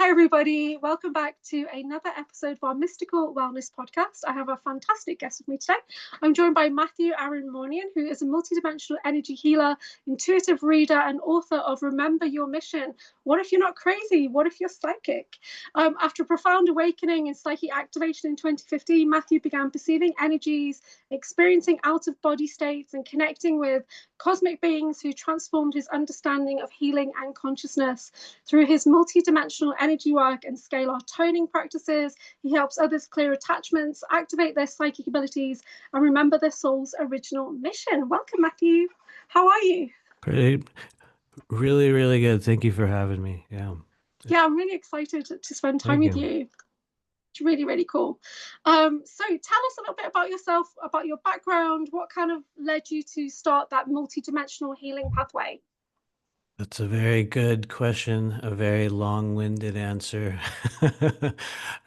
Hi, everybody. Welcome back to another episode of our Mystical Wellness podcast. I have a fantastic guest with me today. I'm joined by Matthew Aaron Mournian, who is a multidimensional energy healer, intuitive reader, and author of Remember Your Mission. What if you're not crazy? What if you're psychic? After a profound awakening and psychic activation in 2015, Matthew began perceiving energies, experiencing out-of-body states, and connecting with cosmic beings who transformed his understanding of healing and consciousness. Through his multidimensional energy work and scalar toning practices, he helps others clear attachments, activate their psychic abilities, and remember their soul's original mission. Welcome, Matthew. How are you? Great. Really, really good. Thank you for having me. Yeah. Yeah, I'm really excited to spend time Thank with you. you. It's really, really cool. So tell us a little bit about yourself, about your background, what kind of led you to start that multidimensional healing pathway? That's a very good question, a very long-winded answer.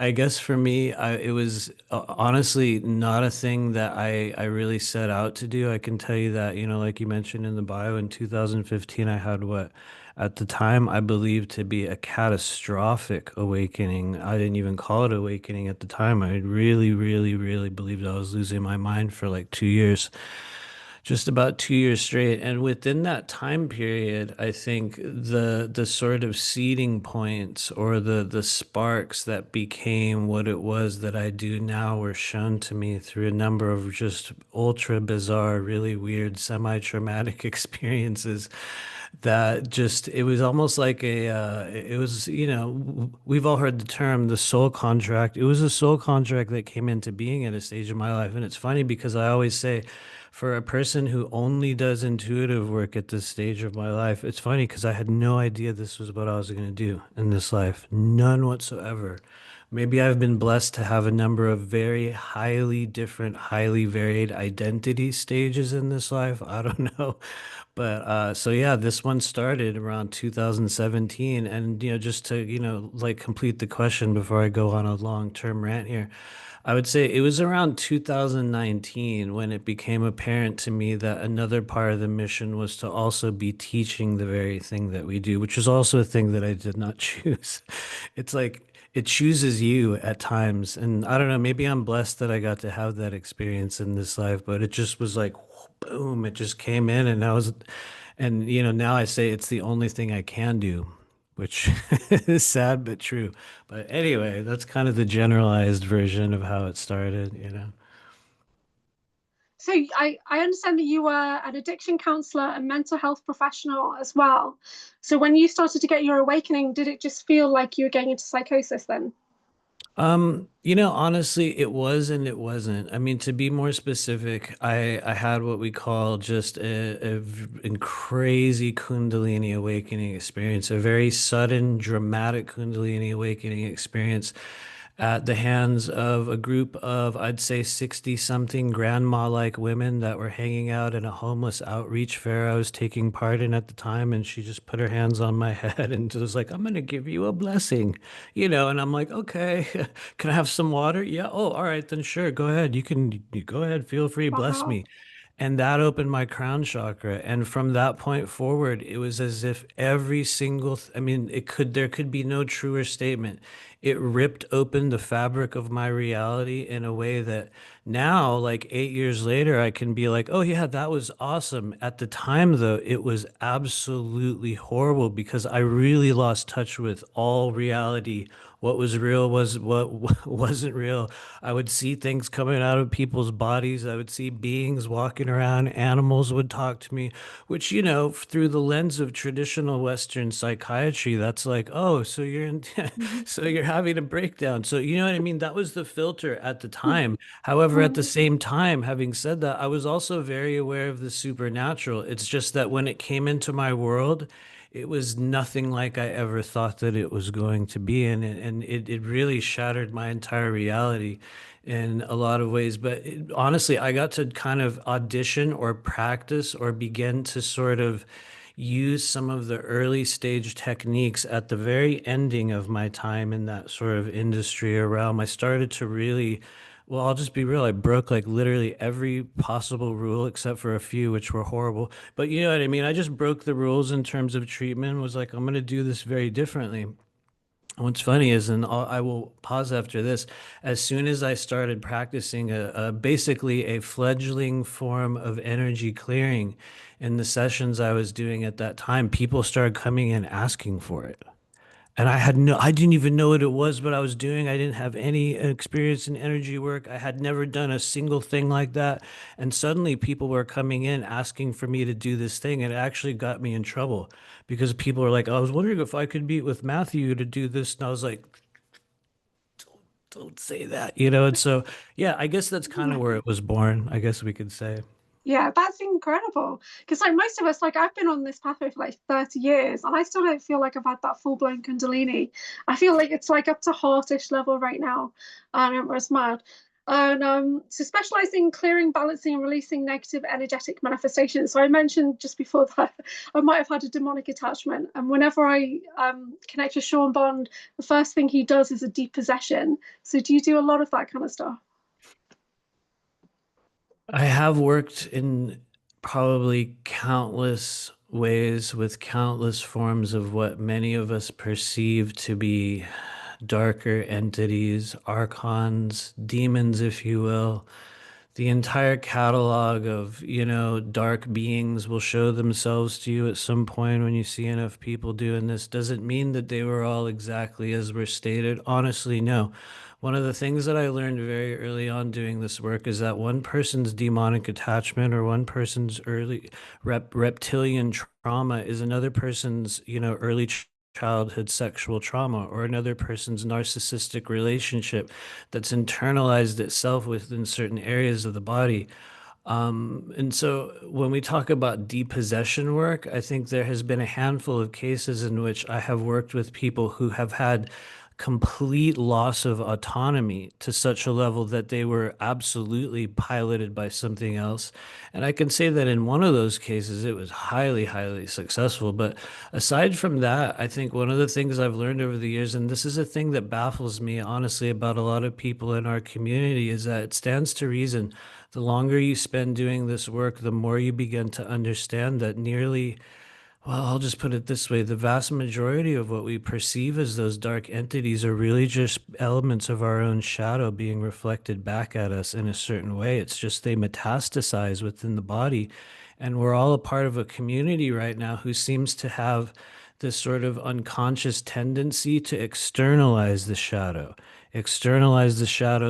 I guess for me, it was honestly not a thing that I really set out to do. I can tell you that, like you mentioned in the bio, in 2015, I had what at the time I believed to be a catastrophic awakening. I didn't even call it awakening at the time. I really, really, really believed I was losing my mind for like 2 years. Just about 2 years straight. And within that time period, I think the sort of seeding points or the sparks that became what it was that I do now were shown to me through a number of just ultra bizarre, really weird, semi-traumatic experiences that just it was almost like it was, we've all heard the term the soul contract. It was a soul contract that came into being at a stage of my life. And it's funny because I always say, for a person who only does intuitive work at this stage of my life, it's funny because I had no idea this was what I was going to do in this life. None whatsoever. Maybe I've been blessed to have a number of very highly different, highly varied identity stages in this life. I don't know. But so yeah, this one started around 2017. And just to, like complete the question before I go on a long-term rant here. I would say it was around 2019 when it became apparent to me that another part of the mission was to also be teaching the very thing that we do, which is also a thing that I did not choose. It's like it chooses you at times. And I don't know, maybe I'm blessed that I got to have that experience in this life, but it just was like, boom, it just came in and now I say it's the only thing I can do, which is sad but true. But anyway, that's kind of the generalized version of how it started. So I understand that you were an addiction counselor and mental health professional as well. So when you started to get your awakening, did it just feel like you were getting into psychosis then? Honestly, it was and it wasn't. I mean, to be more specific, I had what we call just a crazy Kundalini awakening experience, a very sudden, dramatic Kundalini awakening experience at the hands of a group of, I'd say, 60 something grandma-like women that were hanging out in a homeless outreach fair I was taking part in at the time. And she just put her hands on my head and was like, I'm going to give you a blessing, and I'm like, okay, can I have some water? Yeah. Oh, all right, then sure. Go ahead. You go ahead. Feel free. Bless Wow. me. And that opened my crown chakra. And from that point forward, it was as if every single, I mean, there could be no truer statement. It ripped open the fabric of my reality in a way that now, like 8 years later, I can be like, oh, yeah, that was awesome. At the time, though, it was absolutely horrible because I really lost touch with all reality. What was real was what wasn't real. I would see things coming out of people's bodies. I would see beings walking around. Animals would talk to me, which, through the lens of traditional Western psychiatry, that's like, oh, so you're in, Mhm. so you're having a breakdown. So, you know what I mean? That was the filter at the time. However, at the same time, having said that, I was also very aware of the supernatural. It's just that when it came into my world, it was nothing like I ever thought that it was going to be. And it really shattered my entire reality in a lot of ways. But honestly, I got to kind of audition or practice or begin to sort of use some of the early stage techniques at the very ending of my time in that sort of industry or realm. I started to really, well, I'll just be real. I broke like literally every possible rule except for a few, which were horrible. But you know what I mean? I just broke the rules in terms of treatment, was like, I'm going to do this very differently. What's funny is, and I will pause after this, as soon as I started practicing basically a fledgling form of energy clearing in the sessions I was doing at that time, people started coming in asking for it. And I didn't even know what it was, what I was doing. I didn't have any experience in energy work. I had never done a single thing like that. And suddenly people were coming in asking for me to do this thing. And it actually got me in trouble because people were like, I was wondering if I could meet with Matthew to do this. And I was like, don't say that, you know? And so, yeah, I guess that's kind of where it was born, I guess we could say. Yeah, that's incredible. Because like most of us, like I've been on this pathway for like 30 years and I still don't feel like I've had that full-blown Kundalini. I feel like it's like up to heartish level right now. It's mad. And so specializing in clearing, balancing, and releasing negative energetic manifestations. So I mentioned just before that I might have had a demonic attachment. And whenever I connect with Sean Bond, the first thing he does is a depossession. So do you do a lot of that kind of stuff? I have worked in probably countless ways with countless forms of what many of us perceive to be darker entities, archons, demons, if you will. The entire catalog of, dark beings will show themselves to you at some point when you see enough people doing this. Doesn't mean that they were all exactly as were stated. Honestly, no. One of the things that I learned very early on doing this work is that one person's demonic attachment or one person's early reptilian trauma is another person's, early childhood sexual trauma or another person's narcissistic relationship that's internalized itself within certain areas of the body. And so when we talk about depossession work, I think there has been a handful of cases in which I have worked with people who have had complete loss of autonomy to such a level that they were absolutely piloted by something else. And I can say that in one of those cases, it was highly, highly successful. But aside from that, I think one of the things I've learned over the years, and this is a thing that baffles me, honestly, about a lot of people in our community, is that it stands to reason the longer you spend doing this work, the more you begin to understand that well, I'll just put it this way, the vast majority of what we perceive as those dark entities are really just elements of our own shadow being reflected back at us in a certain way. It's just they metastasize within the body. And we're all a part of a community right now who seems to have this sort of unconscious tendency to externalize the shadow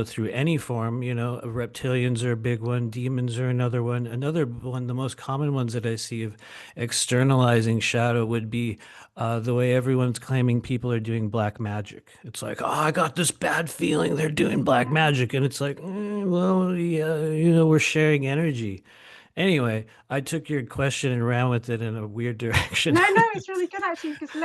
through any form. Reptilians are a big one, demons are another one. Another one, the most common ones that I see of externalizing shadow would be the way everyone's claiming people are doing black magic. It's like, oh, I got this bad feeling they're doing black magic. And it's like, well, yeah, we're sharing energy. Anyway, I took your question and ran with it in a weird direction. No, it's really good actually because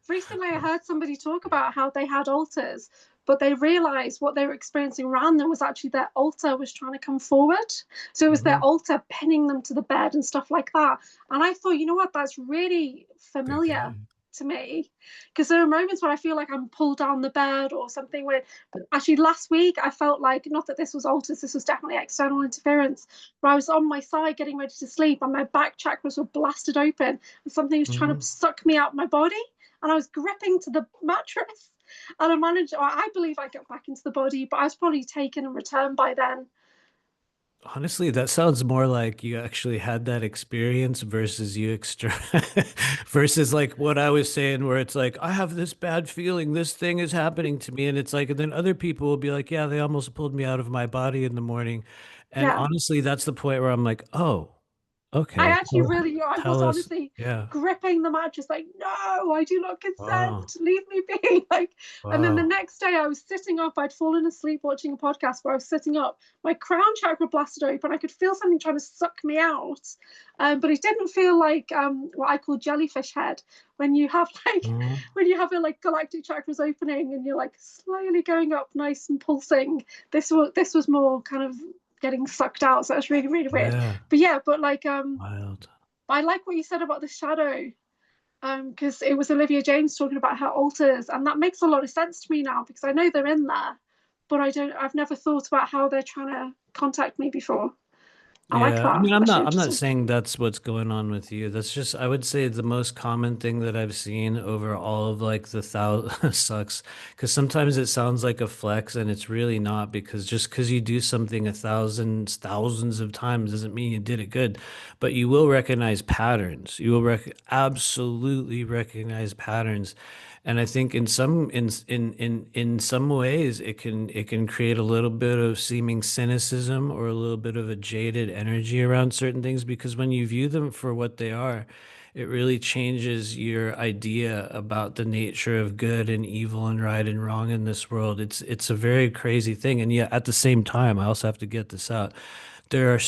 recently I heard somebody talk about how they had altars, but they realized what they were experiencing around them was actually their altar was trying to come forward. So it was their Mhm. altar pinning them to the bed and stuff like that. And I thought, you know what, that's really familiar Okay. to me because there are moments where I feel like I'm pulled down the bed or something weird. But actually, last week I felt like not that this was altars, this was definitely external interference. Where I was on my side getting ready to sleep and my back chakras were blasted open and something was trying to Mhm. suck me out my body. And I was gripping to the mattress. And I managed, or I believe I got back into the body, but I was probably taken and returned by then. Honestly, that sounds more like you actually had that experience versus you extra versus like what I was saying, where it's like, I have this bad feeling, this thing is happening to me. And it's like, and then other people will be like, yeah, they almost pulled me out of my body in the morning. And Yeah. honestly, that's the point where I'm like, oh, I okay. actually Well, really, I was tell us. honestly Yeah. gripping the mattress, like, no, I do not Wow. consent. Leave me be. Like, and then the Wow. next day I was sitting up. I'd fallen asleep watching a podcast where I was sitting up. My crown chakra blasted open. I could feel something trying to suck me out, but it didn't feel like what I call jellyfish head. When you have like, Mhm. when you have a like galactic chakras opening and you're like slowly going up, nice and pulsing. This was more kind of getting sucked out. So it was really really weird. Yeah. But yeah, but like Wild. I like what you said about the shadow, because it was Olivia James talking about her altars, and that makes a lot of sense to me now because I know they're in there, but I've never thought about how they're trying to contact me before. I like Yeah, I that. mean, That's I'm not interesting. saying that's what's going on with you. That's just, I would say the most common thing that I've seen over all of like the thousand sucks, because sometimes it sounds like a flex and it's really not, because just because you do something thousands of times doesn't mean you did it good, but you will recognize patterns. You will absolutely recognize patterns. And I think in in some ways it can create a little bit of seeming cynicism or a little bit of a jaded energy around certain things, because when you view them for what they are, it really changes your idea about the nature of good and evil and right and wrong in this world. It's a very crazy thing. And yet at the same time, I also have to get this out. There are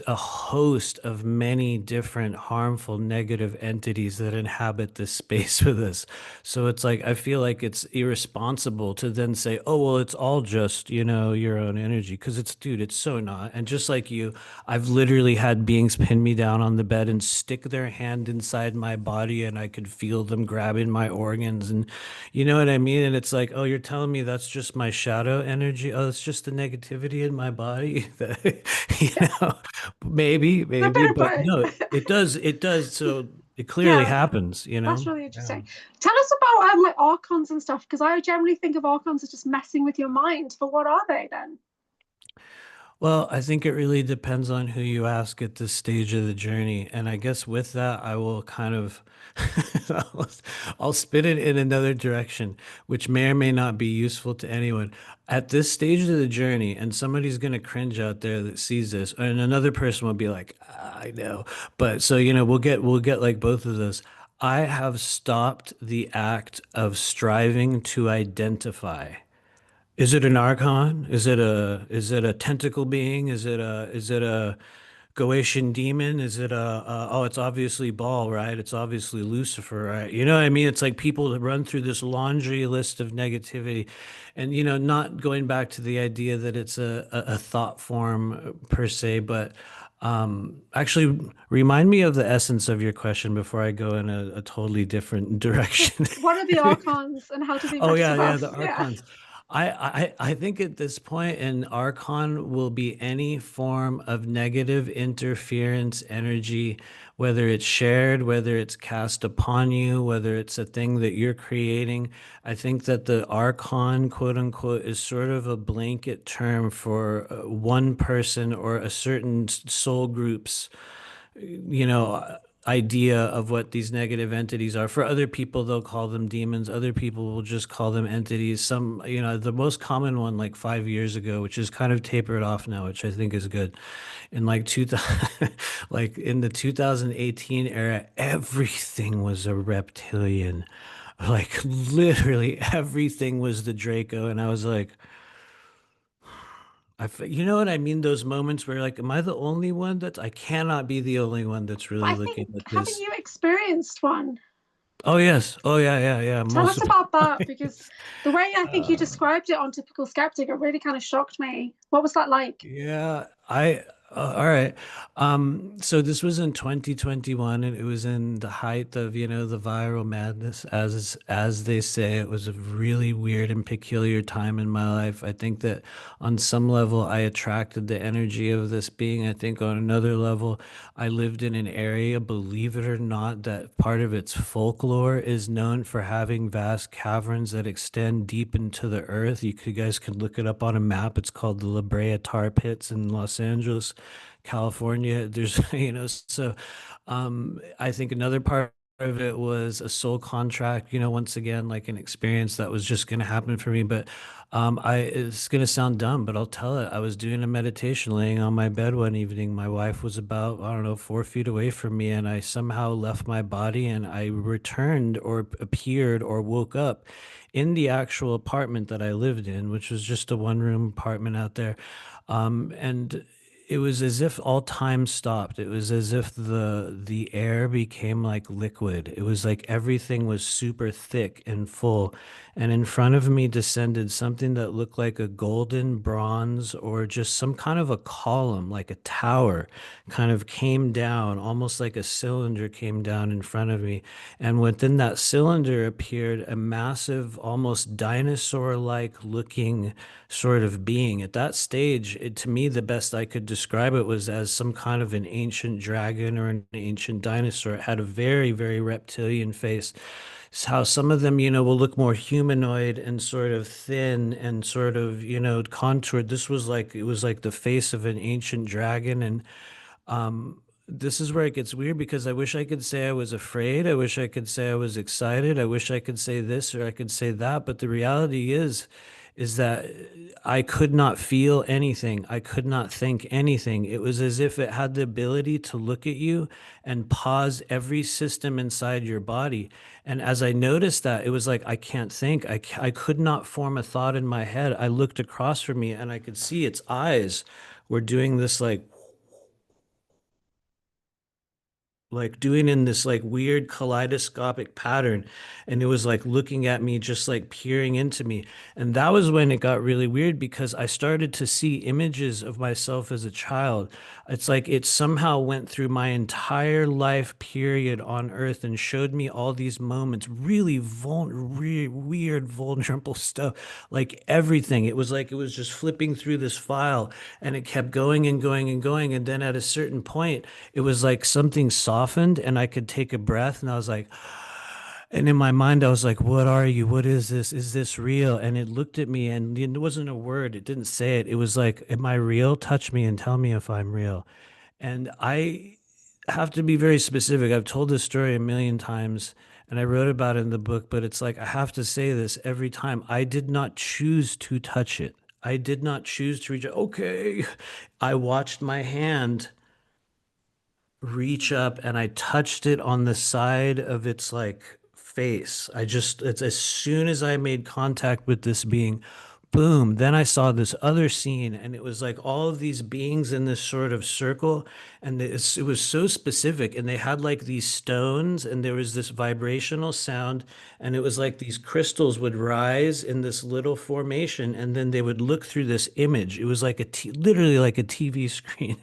a host of many different harmful negative entities that inhabit this space with us. So it's like, I feel like it's irresponsible to then say, oh, well, it's all just, you know, your own energy. Because it's, dude, it's so not. And just like you, I've literally had beings pin me down on the bed and stick their hand inside my body, and I could feel them grabbing my organs. And you know what I mean? And it's like, oh, you're telling me that's just my shadow energy? Oh, it's just the negativity in my body that, you Yeah, know, a maybe, bit of but no, both. it does. So it clearly Yeah, happens, you that's know? really Yeah. interesting. Tell us about like archons and stuff, because I generally think of archons as just messing with your mind. But what are they then? Well, I think it really depends on who you ask at this stage of the journey. And I guess with that, I will kind of I'll, I'll spin it in another direction, which may or may not be useful to anyone. At this stage of the journey, and somebody's going to cringe out there that sees this, and another person will be like, "Ah, I know." But so, you know, we'll get like both of those. I have stopped the act of striving to identify. Is it an archon? Is it a tentacle being? Is it a Goetian demon? Is it oh, it's obviously Baal, right? It's obviously Lucifer, right? You know what I mean? It's like people that run through this laundry list of negativity, and you know, not going back to the idea that it's a thought form per se, but actually remind me of the essence of your question before I go in a totally different Just direction. what are the archons and how do they Oh mess yeah, with yeah, us? the Yeah. archons. I think at this point an archon will be any form of negative interference energy, whether it's shared, whether it's cast upon you, whether it's a thing that you're creating. I think that the archon, quote unquote, is sort of a blanket term for one person or a certain soul group's, you know, idea of what these negative entities are. For other people, they'll call them demons. Other people will just call them entities. Some, you know, the most common one like 5 years ago, which is kind of tapered off now, which I think is good. In like 2000, like in the 2018 era, everything was a reptilian. Like literally everything was the Draco. And I was like, you know what I mean? Those moments where like, am I the only one I cannot be the only one that's But really I looking think, at haven't this. you experienced one? Oh yes. Oh yeah, yeah, yeah. Tell us Multiple about that, because times. the way I think you Uh, described it on Typical Skeptic, it really kind of shocked me. What was that like? yeah, I all right. So this was in 2021, and it was in the height of, you know, the viral madness, as they say. It was a really weird and peculiar time in my life. I think that on some level I attracted the energy of this being. I think on another level, I lived in an area, believe it or not, that part of its folklore is known for having vast caverns that extend deep into the earth. You guys can look it up on a map. It's called the La Brea Tar Pits in Los Angeles, California. There's, you know, so I think another part of it was a soul contract, you know, once again, like an experience that was just going to happen for me. But it's going to sound dumb, but I'll tell it. I was doing a meditation laying on my bed one evening. My wife was about, I don't know, 4 feet away from me, and I somehow left my body and I returned or appeared or woke up in the actual apartment that I lived in, which was just a one-room apartment out there. And it was as if all time stopped. It was as if the air became like liquid. It was like everything was super thick and full. And in front of me descended something that looked like a golden bronze or just some kind of a column, like a tower, kind of came down, almost like a cylinder came down in front of me. And within that cylinder appeared a massive, almost dinosaur-like looking sort of being. At that stage, to me, the best I could describe it was as some kind of an ancient dragon or an ancient dinosaur. It had a very, very reptilian face. It's how some of them, will look more humanoid and sort of thin and sort of, contoured. This was like, it was like the face of an ancient dragon. And this is where it gets weird because I wish I could say I was afraid. I wish I could say I was excited. I wish I could say this or I could say that. But the reality is that I could not feel anything. I could not think anything. It was as if it had the ability to look at you and pause every system inside your body. And as I noticed that, it was like, I can't think. I could not form a thought in my head. I looked across from me and I could see its eyes were doing this like doing in this like weird kaleidoscopic pattern, and it was like looking at me, just like peering into me. And that was when it got really weird because I started to see images of myself as a child. It's like it somehow went through my entire life period on earth and showed me all these moments, really weird vulnerable stuff, like everything. It was like it was just flipping through this file, and it kept going and going and going, and then at a certain point it was like something softened and I could take a breath, and I was like, and in my mind I was like, what are you? What is this? Is this real? And it looked at me and it wasn't a word. It didn't say it. It was like, am I real? Touch me and tell me if I'm real. And I have to be very specific. I've told this story a million times and I wrote about it in the book, but it's like I have to say this every time. I did not choose to touch it. I did not choose to reach. Okay. I watched my hand reach up and I touched it on the side of its like face. It's as soon as I made contact with this being, boom, then I saw this other scene and it was like all of these beings in this sort of circle, and it was so specific, and they had like these stones and there was this vibrational sound, and it was like these crystals would rise in this little formation and then they would look through this image. It was like literally like a TV screen.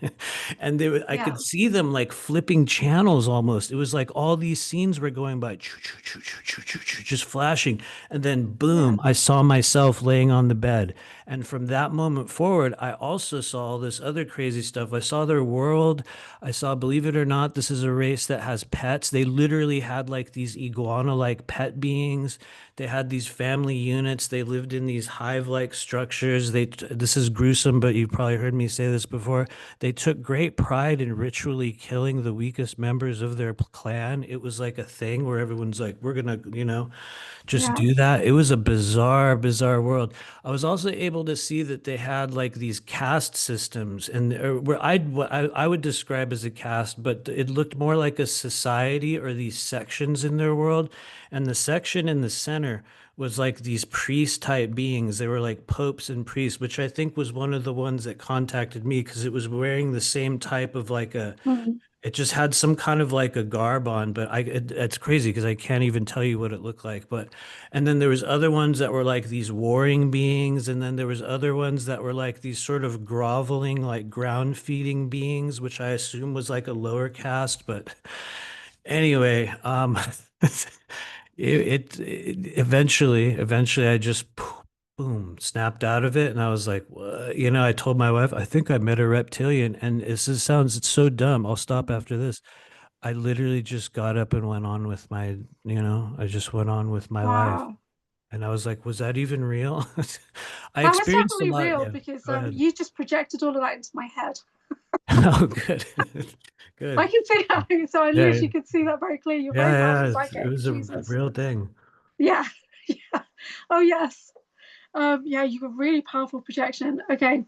And I Yeah. could see them like flipping channels almost. It was like all these scenes were going by, just flashing. And then Yeah. boom, I saw myself laying on the bed. And from that moment forward, I also saw all this other crazy stuff. I saw their world. I saw, believe it or not, this is a race that has pets. They literally had like these iguana-like pet beings. They had these family units. They lived in these hive-like structures. This is gruesome, but you've probably heard me say this before. They took great pride in ritually killing the weakest members of their clan. It was like a thing where everyone's like, we're gonna, just Yeah. do that. It was a bizarre, bizarre world. I was also able to see that they had like these caste systems, and where what I would describe as a caste, but it looked more like a society or these sections in their world. And the section in the center was like these priest type beings. They were like popes and priests, which I think was one of the ones that contacted me because it was wearing the same type of like Mm. it just had some kind of like a garb on, but it's crazy because I can't even tell you what it looked like. But and then there was other ones that were like these warring beings, and then there was other ones that were like these sort of groveling, like ground feeding beings, which I assume was like a lower caste. But anyway, eventually I just boom, snapped out of it. And I was like, what? I told my wife, I think I met a reptilian. And this sounds it's so dumb. I'll stop after this. I literally just got up and went on with I just went on with my life. Wow. And I was like, was that even real? I That was experienced a definitely lot. real Yeah. because Go ahead. you just projected all of that into my head. Oh, good. I Good. can see how, so I Yeah. literally could see that very clearly. You're very Yeah. powerful Yeah. It psychic. was a Jesus. real thing. Yeah. Yeah. Oh, yes. Yeah, you got really powerful projection. Okay.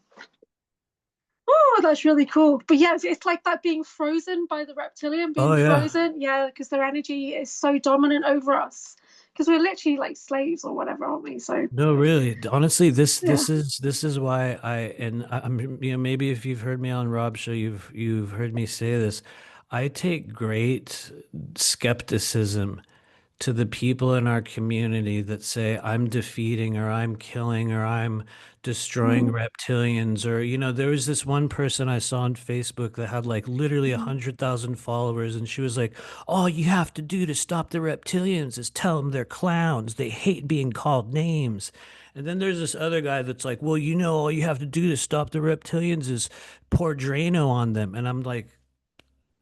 Oh, that's really cool. But yeah, it's like that being frozen by the reptilian, being Oh, yeah. frozen. Yeah, because their energy is so dominant over us. Because we're literally like slaves or whatever, aren't we? So No, really. Honestly, this yeah. this is this is why I'm maybe if you've heard me on Rob's show, you've heard me say this. I take great skepticism to the people in our community that say, I'm defeating or I'm killing or I'm destroying Mm, reptilians. Or, there was this one person I saw on Facebook that had like literally mm. 100,000 followers. And she was like, all you have to do to stop the reptilians is tell them they're clowns. They hate being called names. And then there's this other guy that's like, well, all you have to do to stop the reptilians is pour Drano on them. And I'm like,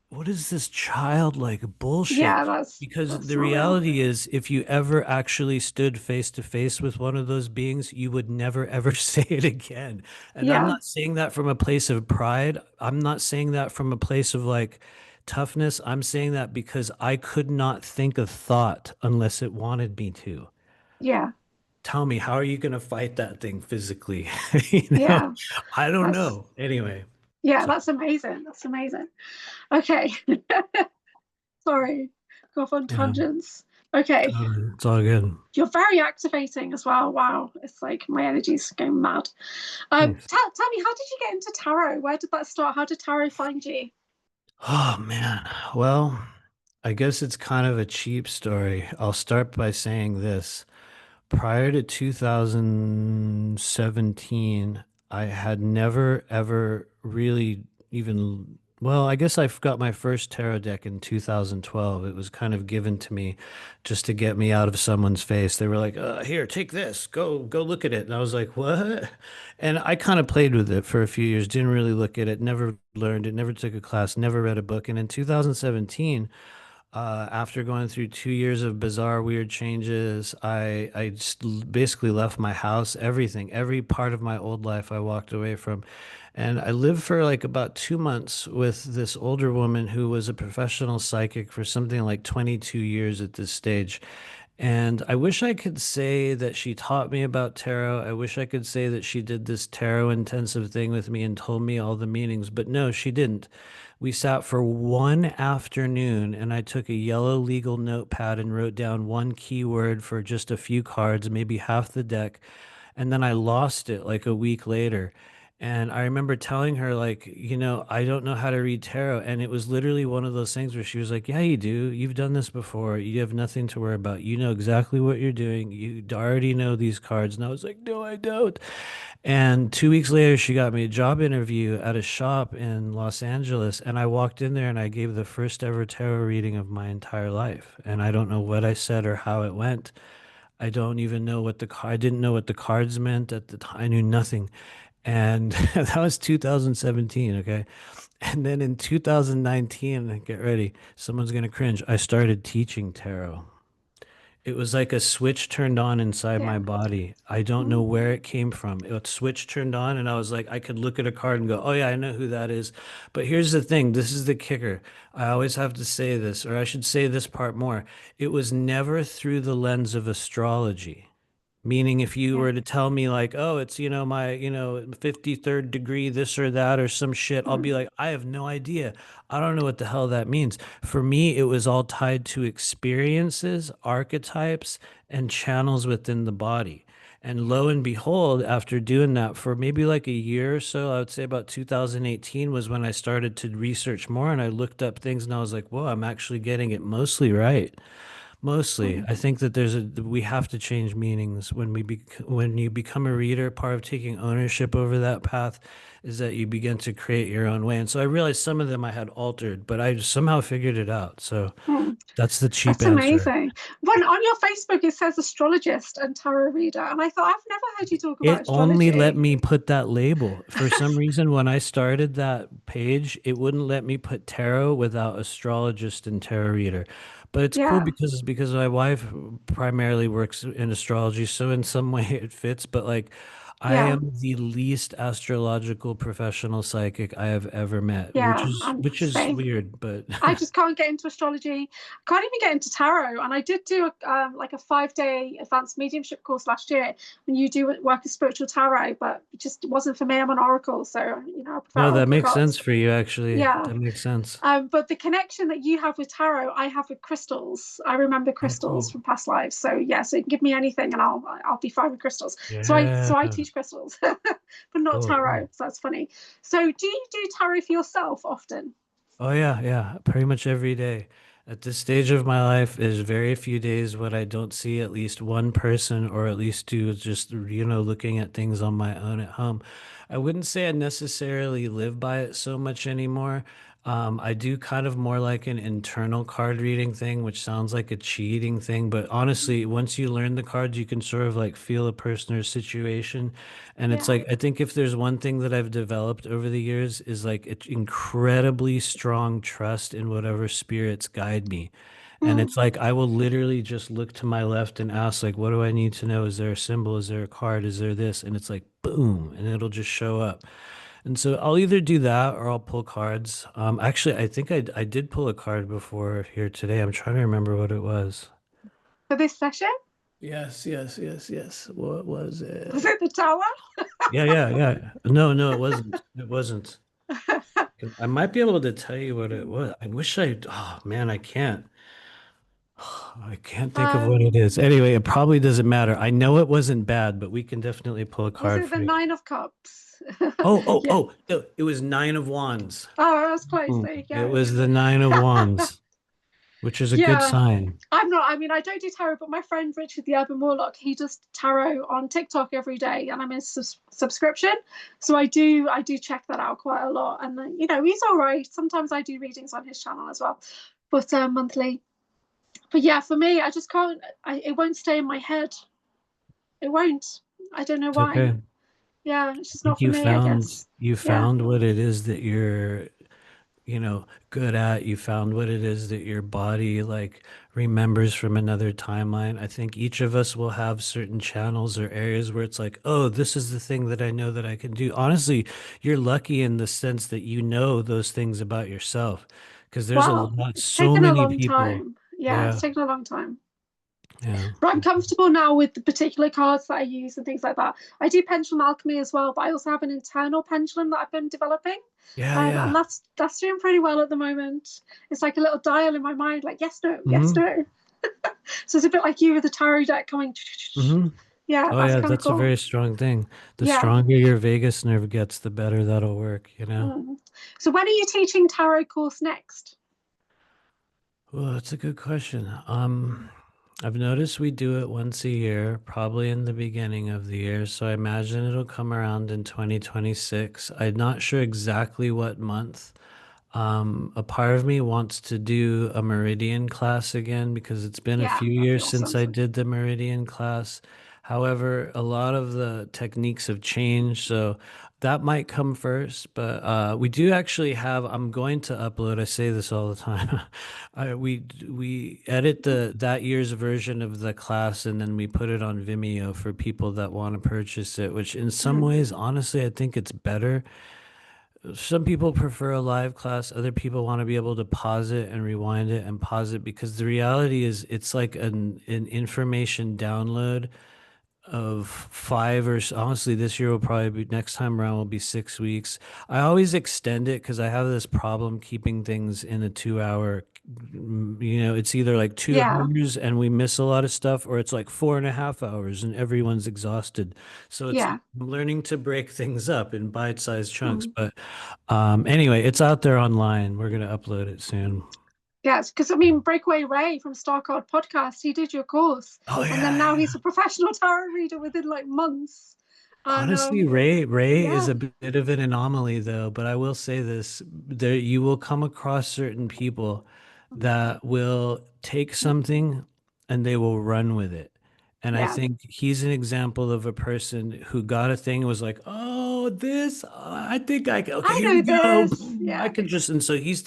what is this childlike bullshit? Yeah, Because that's the not real. reality is, if you ever actually stood face to face with one of those beings, you would never ever say it again. And I'm Yeah, not saying that from a place of pride. I'm not saying that from a place of like toughness. I'm saying that because I could not think a thought unless it wanted me to. yeah, Tell me, how are you going to fight that thing physically? You know, yeah. I don't That's know. Anyway, yeah, so that's amazing. That's amazing. Okay. Sorry, go off on yeah, tangents. Okay. it's all good. You're very activating as well. Wow. It's like my energy's going mad. Thanks. Tell me, how did you get into tarot? Where did that start? How did tarot find you? Oh man. Well, I guess it's kind of a cheap story. I'll start by saying this. Prior to 2017, I had never ever really even, well, I guess I got my first tarot deck in 2012. It was kind of given to me just to get me out of someone's face. They were like, "Here, take this. Go look at it." And I was like, "What?" And I kind of played with it for a few years, didn't really look at it, never learned it, never took a class, never read a book. And in 2017, after going through 2 years of bizarre, weird changes, I just basically left my house, everything, every part of my old life I walked away from. And I lived for like about 2 months with this older woman who was a professional psychic for something like 22 years at this stage. And I wish I could say that she taught me about tarot. I wish I could say that she did this tarot intensive thing with me and told me all the meanings, but no, she didn't. We sat for one afternoon and I took a yellow legal notepad and wrote down one keyword for just a few cards, maybe half the deck. And then I lost it like a week later. And I remember telling her, like, I don't know how to read tarot. And it was literally one of those things where she was like, yeah, you do. You've done this before. You have nothing to worry about. You know exactly what you're doing. You already know these cards. And I was like, no, I don't. And 2 weeks later, she got me a job interview at a shop in Los Angeles. And I walked in there and I gave the first ever tarot reading of my entire life. And I don't know what I said or how it went. I don't even know I didn't know what the cards meant at the time. I knew nothing. And that was 2017, okay? And then in 2019, get ready, someone's gonna cringe. I started teaching tarot. It was like a switch turned on inside my Yeah. body. I don't know Mm, where it came from. A switch turned on, and I was like, I could look at a card and go, oh, yeah, I know who that is. But here's the thing, this is the kicker. I always have to say this, or I should say this part more. It was never through the lens of astrology. Meaning, if you yeah. were to tell me, like, oh, it's, my, 53rd degree, this or that, or some shit, I'll be Mm, like, I have no idea. I don't know what the hell that means. For me, it was all tied to experiences, archetypes, and channels within the body. And lo and behold, after doing that for maybe like a year or so, I would say about 2018 was when I started to research more and I looked up things and I was like, whoa, I'm actually getting it mostly right. Mostly, mm, I think that we have to change meanings when you become a reader. Part of taking ownership over that path is that you begin to create your own way. And so I realized some of them I had altered, but I somehow figured it out. So mm. that's the cheap That's answer. amazing. When on your Facebook it says astrologist and tarot reader, and I thought I've never heard you talk about It only let astrology. me put that label. For some reason, when I started that page, it wouldn't let me put tarot without astrologist and tarot reader. But it's cool Yeah, because my wife primarily works in astrology, so in some way it fits. But like, I yeah, am the least astrological professional psychic I have ever met, which yeah. is I'm which is same. weird, but I just can't get into astrology. Can't even get into tarot. And I did do like a 5-day advanced mediumship course last year. When you do work with spiritual tarot, but it just wasn't for me. I'm an oracle, so I prefer no, that oracle makes sense cards. for you, actually. Yeah. That makes sense. But the connection that you have with tarot, I have with crystals. I remember Oh, crystals cool. from past lives. So yeah, so you can give me anything and I'll be fine with crystals. Yeah. So I teach crystals, but not Cool, tarot. cool. So that's funny. So do you do tarot for yourself often? Oh yeah, yeah, pretty much every day. At this stage of my life, there's very few days when I don't see at least one person or at least two just, looking at things on my own at home. I wouldn't say I necessarily live by it so much anymore. I do kind of more like an internal card reading thing, which sounds like a cheating thing. But honestly, once you learn the cards, you can sort of like feel a person or situation. And it's Yeah. like, I think if there's one thing that I've developed over the years is like it's incredibly strong trust in whatever spirits guide me. And Mm. it's like I will literally just look to my left and ask, like, what do I need to know? Is there a symbol? Is there a card? Is there this? And it's like, boom, and it'll just show up. And so I'll either do that or I'll pull cards. Actually, I think I did pull a card before here today. I'm trying to remember what it was. For this session, Yes, yes, yes, yes. What was was it? it the tower? Yeah, yeah, yeah. No, no, it wasn't. It wasn't. I might be able to tell you what it was. I wish oh man, I can't. I can't think of what it um, is. Anyway, it probably doesn't matter. I know it wasn't bad, but we can definitely pull a was card it the for you. Nine of Cups? Oh, oh, Yeah. oh, no, it was Nine of Wands. Oh, I was close. Hmm. There you It go. was the Nine of Wands, which is a good Yeah. sign. I'm not, I mean, I don't do tarot, but my friend Richard the Urban Warlock, he does tarot on TikTok every day, and I'm in subscription. So I do check that out quite a lot. And then, he's all right. Sometimes I do readings on his channel as well, but monthly. But yeah, for me, I just can't, it won't stay in my head. It won't. I don't know It's why. okay. Yeah, it's just I think not for me, I guess. you Yeah. found what it is that you're good at. You found what it is that your body like remembers from another timeline. I think each of us will have certain channels or areas where it's like, oh, this is the thing that I know that I can do. Honestly, you're lucky in the sense that you know those things about yourself because there's a Well, lot, it's so taken a many long people. time. Yeah, it's Yeah, taken a long time. yeah, But I'm comfortable now with the particular cards that I use and things like that. I do pendulum alchemy as well, but I also have an internal pendulum that I've been developing. yeah, And yeah. that's doing pretty well at the moment. It's like a little dial in my mind, like yes, no, yes, Hmm. no. So it's a bit like you with the tarot deck coming. Hmm. Yeah, Oh that's yeah, kind of that's a cool. very strong thing. The Yeah. stronger your vagus nerve gets, the better that'll work, you know? Mm. So when are you teaching tarot course next? Well, that's a good question. I've noticed we do it once a year, probably in the beginning of the year. So I imagine it'll come around in 2026. I'm not sure exactly what month. A part of me wants to do a meridian class again because it's been a Yeah, few that'd be years since awesome. I did the meridian class. However, a lot of the techniques have changed, so that might come first. But we do actually have. I'm going to upload. I say this all the time. We edit the that year's version of the class and then we put it on Vimeo for people that want to purchase it. Which in some Mm. ways, honestly, I think it's better. Some people prefer a live class. Other people want to be able to pause it and rewind it and pause it because the reality is it's like an information download of honestly, this year will probably be next time around will be 6 weeks. I always extend it because I have this problem keeping things in a 2 hour. It's either like two Yeah. hours and we miss a lot of stuff, or it's like 4.5 hours and everyone's exhausted. So it's Yeah. I'm learning to break things up in bite-sized chunks. Mm. But anyway, it's out there online. We're gonna upload it soon. Yes, because I mean, Breakaway Ray from Star Card Podcast, he did your course, Oh and then now he's yeah. a professional tarot reader within like months. And Honestly, Ray is yeah, a bit of an anomaly though, but I will say this, there you will come across certain people that will take something and they will run with it. And I yeah, think he's an example of a person who got a thing and was like, "Oh, this, I think I can. Okay, I here we know go. this. Boom, I Yeah, can just." And so he's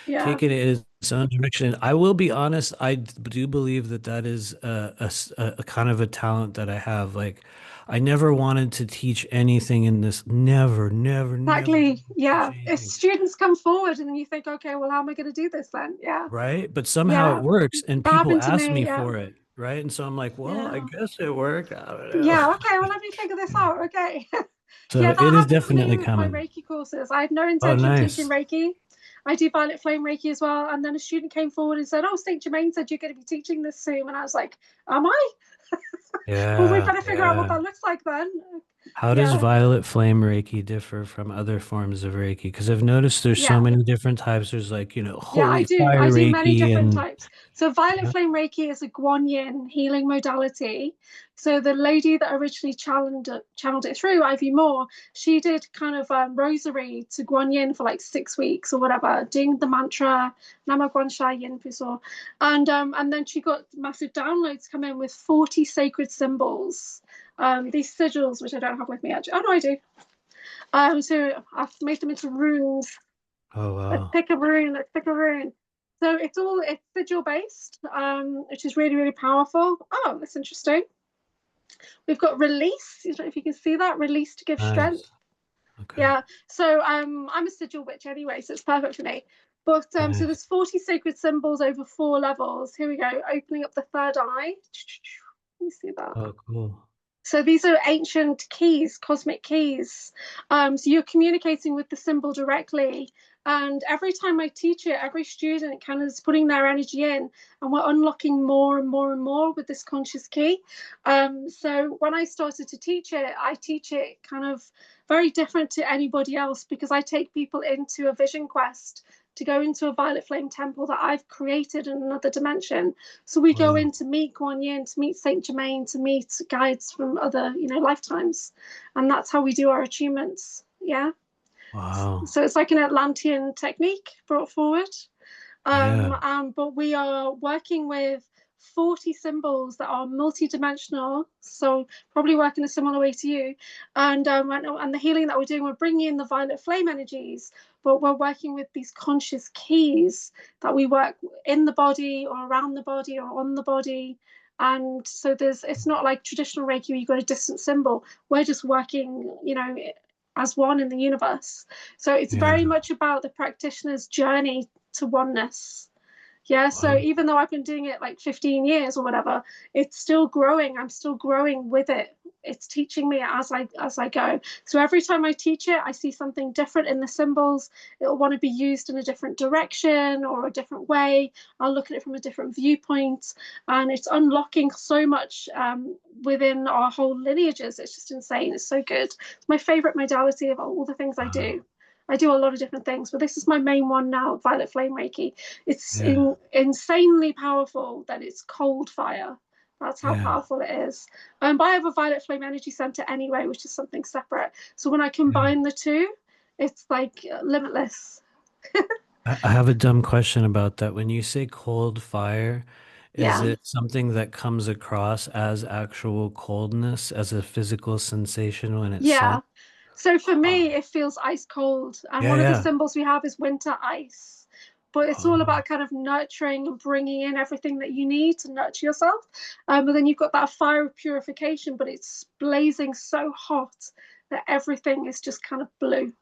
yeah, taking it in his own direction. I will be honest, I do believe that that is a kind of a talent that I have. Like, I never wanted to teach anything in this. Never, never, never exactly. teach Yeah, if anything. students come forward and then you think, okay, well, how am I going to do this then? Yeah, Right? But somehow it yeah, works and that people happened to ask me. me Yeah, for it. Right? And so I'm like, well, I yeah, guess it worked. I don't know. yeah. Okay, well, let me figure this out. Okay. So Yeah, it that is happened to me definitely with my coming. Reiki courses. I had no Oh, intention of teaching nice. Reiki. I do violet flame Reiki as well. And then a student came forward and said, oh, St. Germain said you're going to be teaching this soon. And I was like, am I? Well, we Yeah, better figure out what yeah. that looks like then. How does Yeah, violet flame Reiki differ from other forms of Reiki? Because I've noticed there's so yeah. many different types. There's like, Yeah, I holy do. I fire do many Reiki different and types. So violet yeah. flame Reiki is a Guanyin healing modality. So the lady that originally channeled it through, Ivy Moore, she did kind of rosary to Guanyin for like 6 weeks or whatever, doing the mantra Nama Guan Sha Yin Fu So, and then she got massive downloads come in with 40 sacred symbols. These sigils, which I don't have with me actually. Oh no, I do. So I've made them into runes. Oh Let's wow. pick a rune. Let's pick a rune. So it's sigil based, which is really, really powerful. Oh, that's interesting. We've got release. I don't know if you can see that. Release to give strength. Nice. Okay. Yeah. So I'm a sigil witch anyway, so it's perfect for me. But so Nice. there's 40 sacred symbols over 4 levels. Here we go. Opening up the third eye. You see that? Oh, cool. So these are ancient keys, cosmic keys. So you're communicating with the symbol directly. And every time I teach it, every student kind of is putting their energy in, and we're unlocking more and more and more with this conscious key. So when I started to teach it, I teach it kind of very different to anybody else because I take people into a vision quest to go into a violet flame temple that I've created in another dimension. So we go Wow. in to meet Guan Yin, to meet Saint Germain, to meet guides from other, lifetimes, and that's how we do our attunements. Yeah. Wow. So it's like an Atlantean technique brought forward. Yeah. But we are working with 40 symbols that are multidimensional, so probably work in a similar way to you. And the healing that we're doing, we're bringing in the violet flame energies, but we're working with these conscious keys that we work in the body or around the body or on the body. And so it's not like traditional Reiki where you've got a distant symbol. We're just working, as one in the universe. So it's Yeah. very much about the practitioner's journey to oneness. Yeah, so Wow. even though I've been doing it like 15 years or whatever, it's still growing. I'm still growing with it. It's teaching me as I go. So every time I teach it, I see something different in the symbols. It'll want to be used in a different direction or a different way. I'll look at it from a different viewpoint, and it's unlocking so much within our whole lineages. It's just insane. It's so good. It's my favorite modality of all the things I Wow. do. I do a lot of different things, but this is my main one now, Violet Flame Reiki. It's Yeah. insanely powerful that it's cold fire. That's how Yeah. powerful it is. But I have a Violet Flame Energy Center anyway, which is something separate. So when I Yeah. combine the two, it's like limitless. I have a dumb question about that. When you say cold fire, is Yeah. it something that comes across as actual coldness, as a physical sensation when it's Yeah. said? So for me, Oh, it feels ice cold. And yeah, one of the yeah. symbols we have is winter ice. But it's all Oh, about kind of nurturing and bringing in everything that you need to nurture yourself. But then you've got that fire of purification, but it's blazing so hot that everything is just kind of blue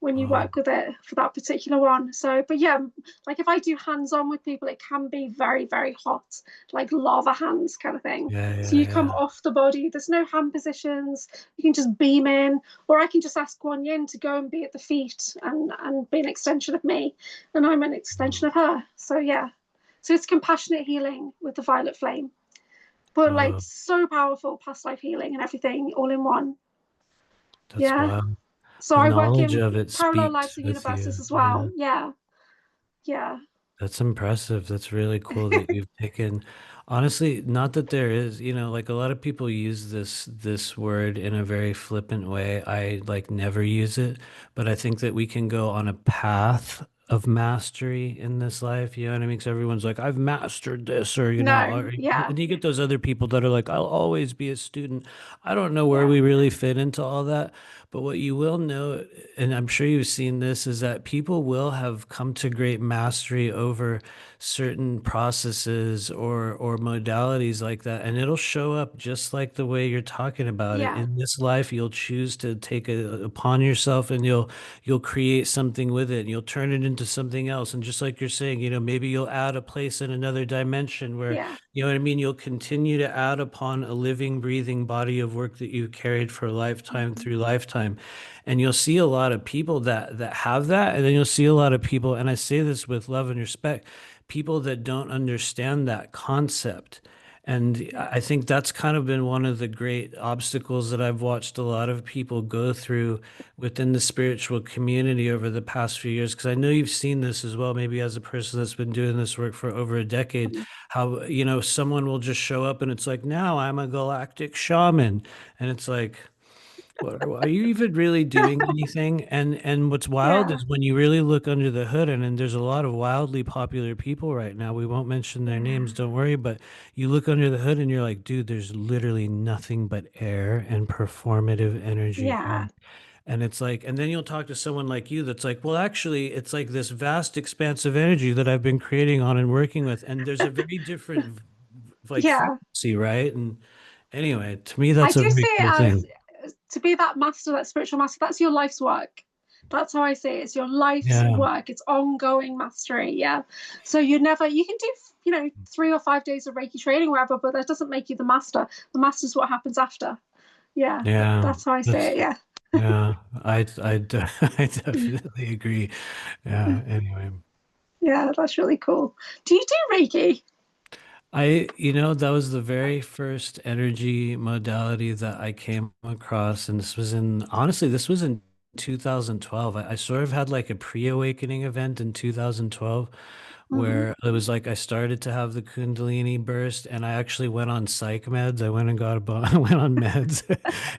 when you oh, work with it for that particular one. So, but yeah, like if I do hands on with people, it can be very, very hot, like lava hands kind of thing. yeah, So yeah, you come yeah. off the body, there's no hand positions, you can just beam in, or I can just ask Guan Yin to go and be at the feet and be an extension of me, and I'm an extension Oh, of her. So yeah, so it's compassionate healing with the violet flame, but like oh, so powerful, past life healing and everything all in one. that's Yeah. wild. So The I work knowledge in of it parallel speaks lives and with you. universes as Yeah. well. Yeah. Yeah. That's impressive. That's really cool that you've taken, honestly, not that there is, like a lot of people use this word in a very flippant way. I like never use it, but I think that we can go on a path of mastery in this life. You know what I mean? Because everyone's like, I've mastered this, or No. Yeah. and you get those other people that are like, I'll always be a student. I don't know where Yeah. we really fit into all that. But what you will know, and I'm sure you've seen this, is that people will have come to great mastery over certain processes or modalities like that, and it'll show up just like the way you're talking about it. Yeah. In this life, you'll choose to take it upon yourself, and you'll create something with it, and you'll turn it into something else. And just like you're saying, maybe you'll add a place in another dimension where, Yeah. you know what I mean? You'll continue to add upon a living, breathing body of work that you've carried for lifetime Mhm. through lifetime. And you'll see a lot of people that have that, and then you'll see a lot of people, and I say this with love and respect, people that don't understand that concept. And I think that's kind of been one of the great obstacles that I've watched a lot of people go through within the spiritual community over the past few years. Because I know you've seen this as well, maybe as a person that's been doing this work for over a decade, how, someone will just show up and it's like, now I'm a galactic shaman. And it's like, what, are you even really doing anything? And what's wild Yeah, is when you really look under the hood, and there's a lot of wildly popular people right now. We won't mention their names, don't worry, but you look under the hood and you're like, dude, there's literally nothing but air and performative energy. yeah, And it's like, and then you'll talk to someone like you that's like, well, actually, it's like this vast expanse of energy that I've been creating on and working with. And there's a very different like yeah. frequency, right? And anyway, to me, I that's a do see very it cool as thing. to be that master, that spiritual master, that's your life's work. That's how I say it. It's your life's Yeah. work. It's ongoing mastery. Yeah. So you can do, 3 or 5 days of Reiki training, wherever, but that doesn't make you the master. The master's what happens after. Yeah. Yeah, That's how I say that's it. Yeah. yeah. I definitely agree. Yeah. Anyway, Yeah. That's really cool. Do you do Reiki? that was the very first energy modality that I came across, and this was in 2012. I sort of had like a pre-awakening event in 2012 Mm. where it was like I started to have the Kundalini burst, and I actually went on psych meds. I went and got I went on meds,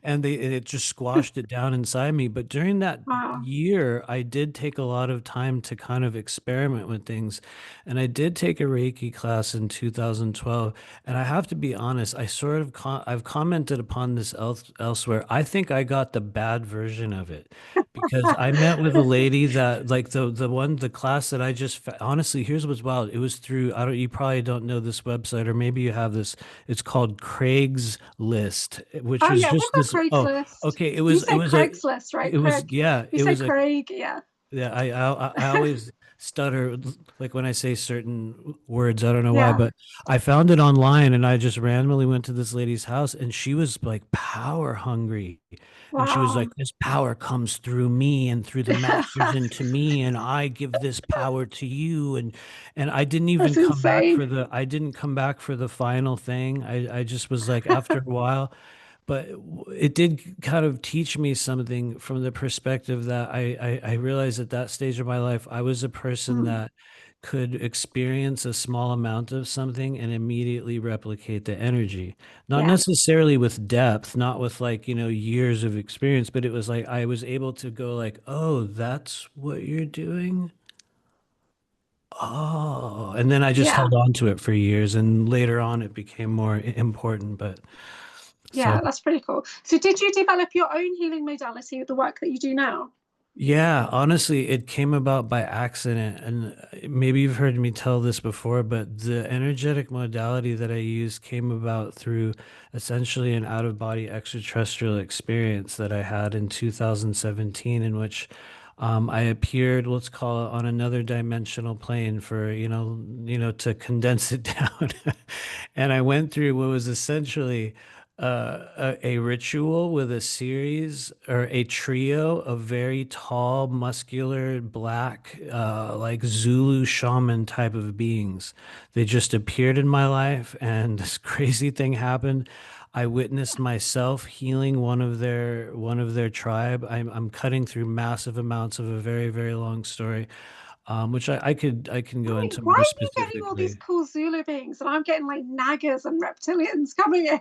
and it just squashed it down inside me. But during that Wow. year, I did take a lot of time to kind of experiment with things, and I did take a Reiki class in 2012. And I have to be honest, I've commented upon this elsewhere. I think I got the bad version of it because I met with a lady that like the class that honestly, here's what's wild. It was through, I don't you probably don't know this website, or maybe you have this. It's called Craig's List, which Oh was yeah, we've just got this. Oh, Craigslist. okay. You say Craigslist, right? It was, Craig. yeah, We it say was a Craig. Yeah. yeah, I always stutter like when I say certain words. I don't know why, Yeah. but I found it online and I just randomly went to this lady's house and she was like power hungry. And she was like, Wow. this power comes through me and through the masters into me, and I give this power to you. And I didn't even That's come back insane. I didn't come back for the final thing. I just was like, after a while, but it did kind of teach me something from the perspective that I realized at that stage of my life, I was a person Mm. that could experience a small amount of something and immediately replicate the energy. Not Yeah. necessarily with depth, not with like, years of experience, but it was like I was able to go like, oh, that's what you're doing. Oh, and then I just Yeah. held on to it for years, and later on it became more important. But so Yeah. That's pretty cool. So, did you develop your own healing modality with the work that you do now? yeah, honestly, it came about by accident. And maybe you've heard me tell this before, but the energetic modality that I use came about through essentially an out-of-body extraterrestrial experience that I had in 2017, in which I appeared, let's call it, on another dimensional plane for, to condense it down. And I went through what was essentially a ritual with a series or a trio of very tall, muscular, black, like Zulu shaman type of beings. They just appeared in my life, and this crazy thing happened. I witnessed myself healing one of their tribe. I'm cutting through massive amounts of a very, very long story, which I can go Why, into why more are you getting all these specifically. cool Zulu beings, and I'm getting like naggers and reptilians coming in,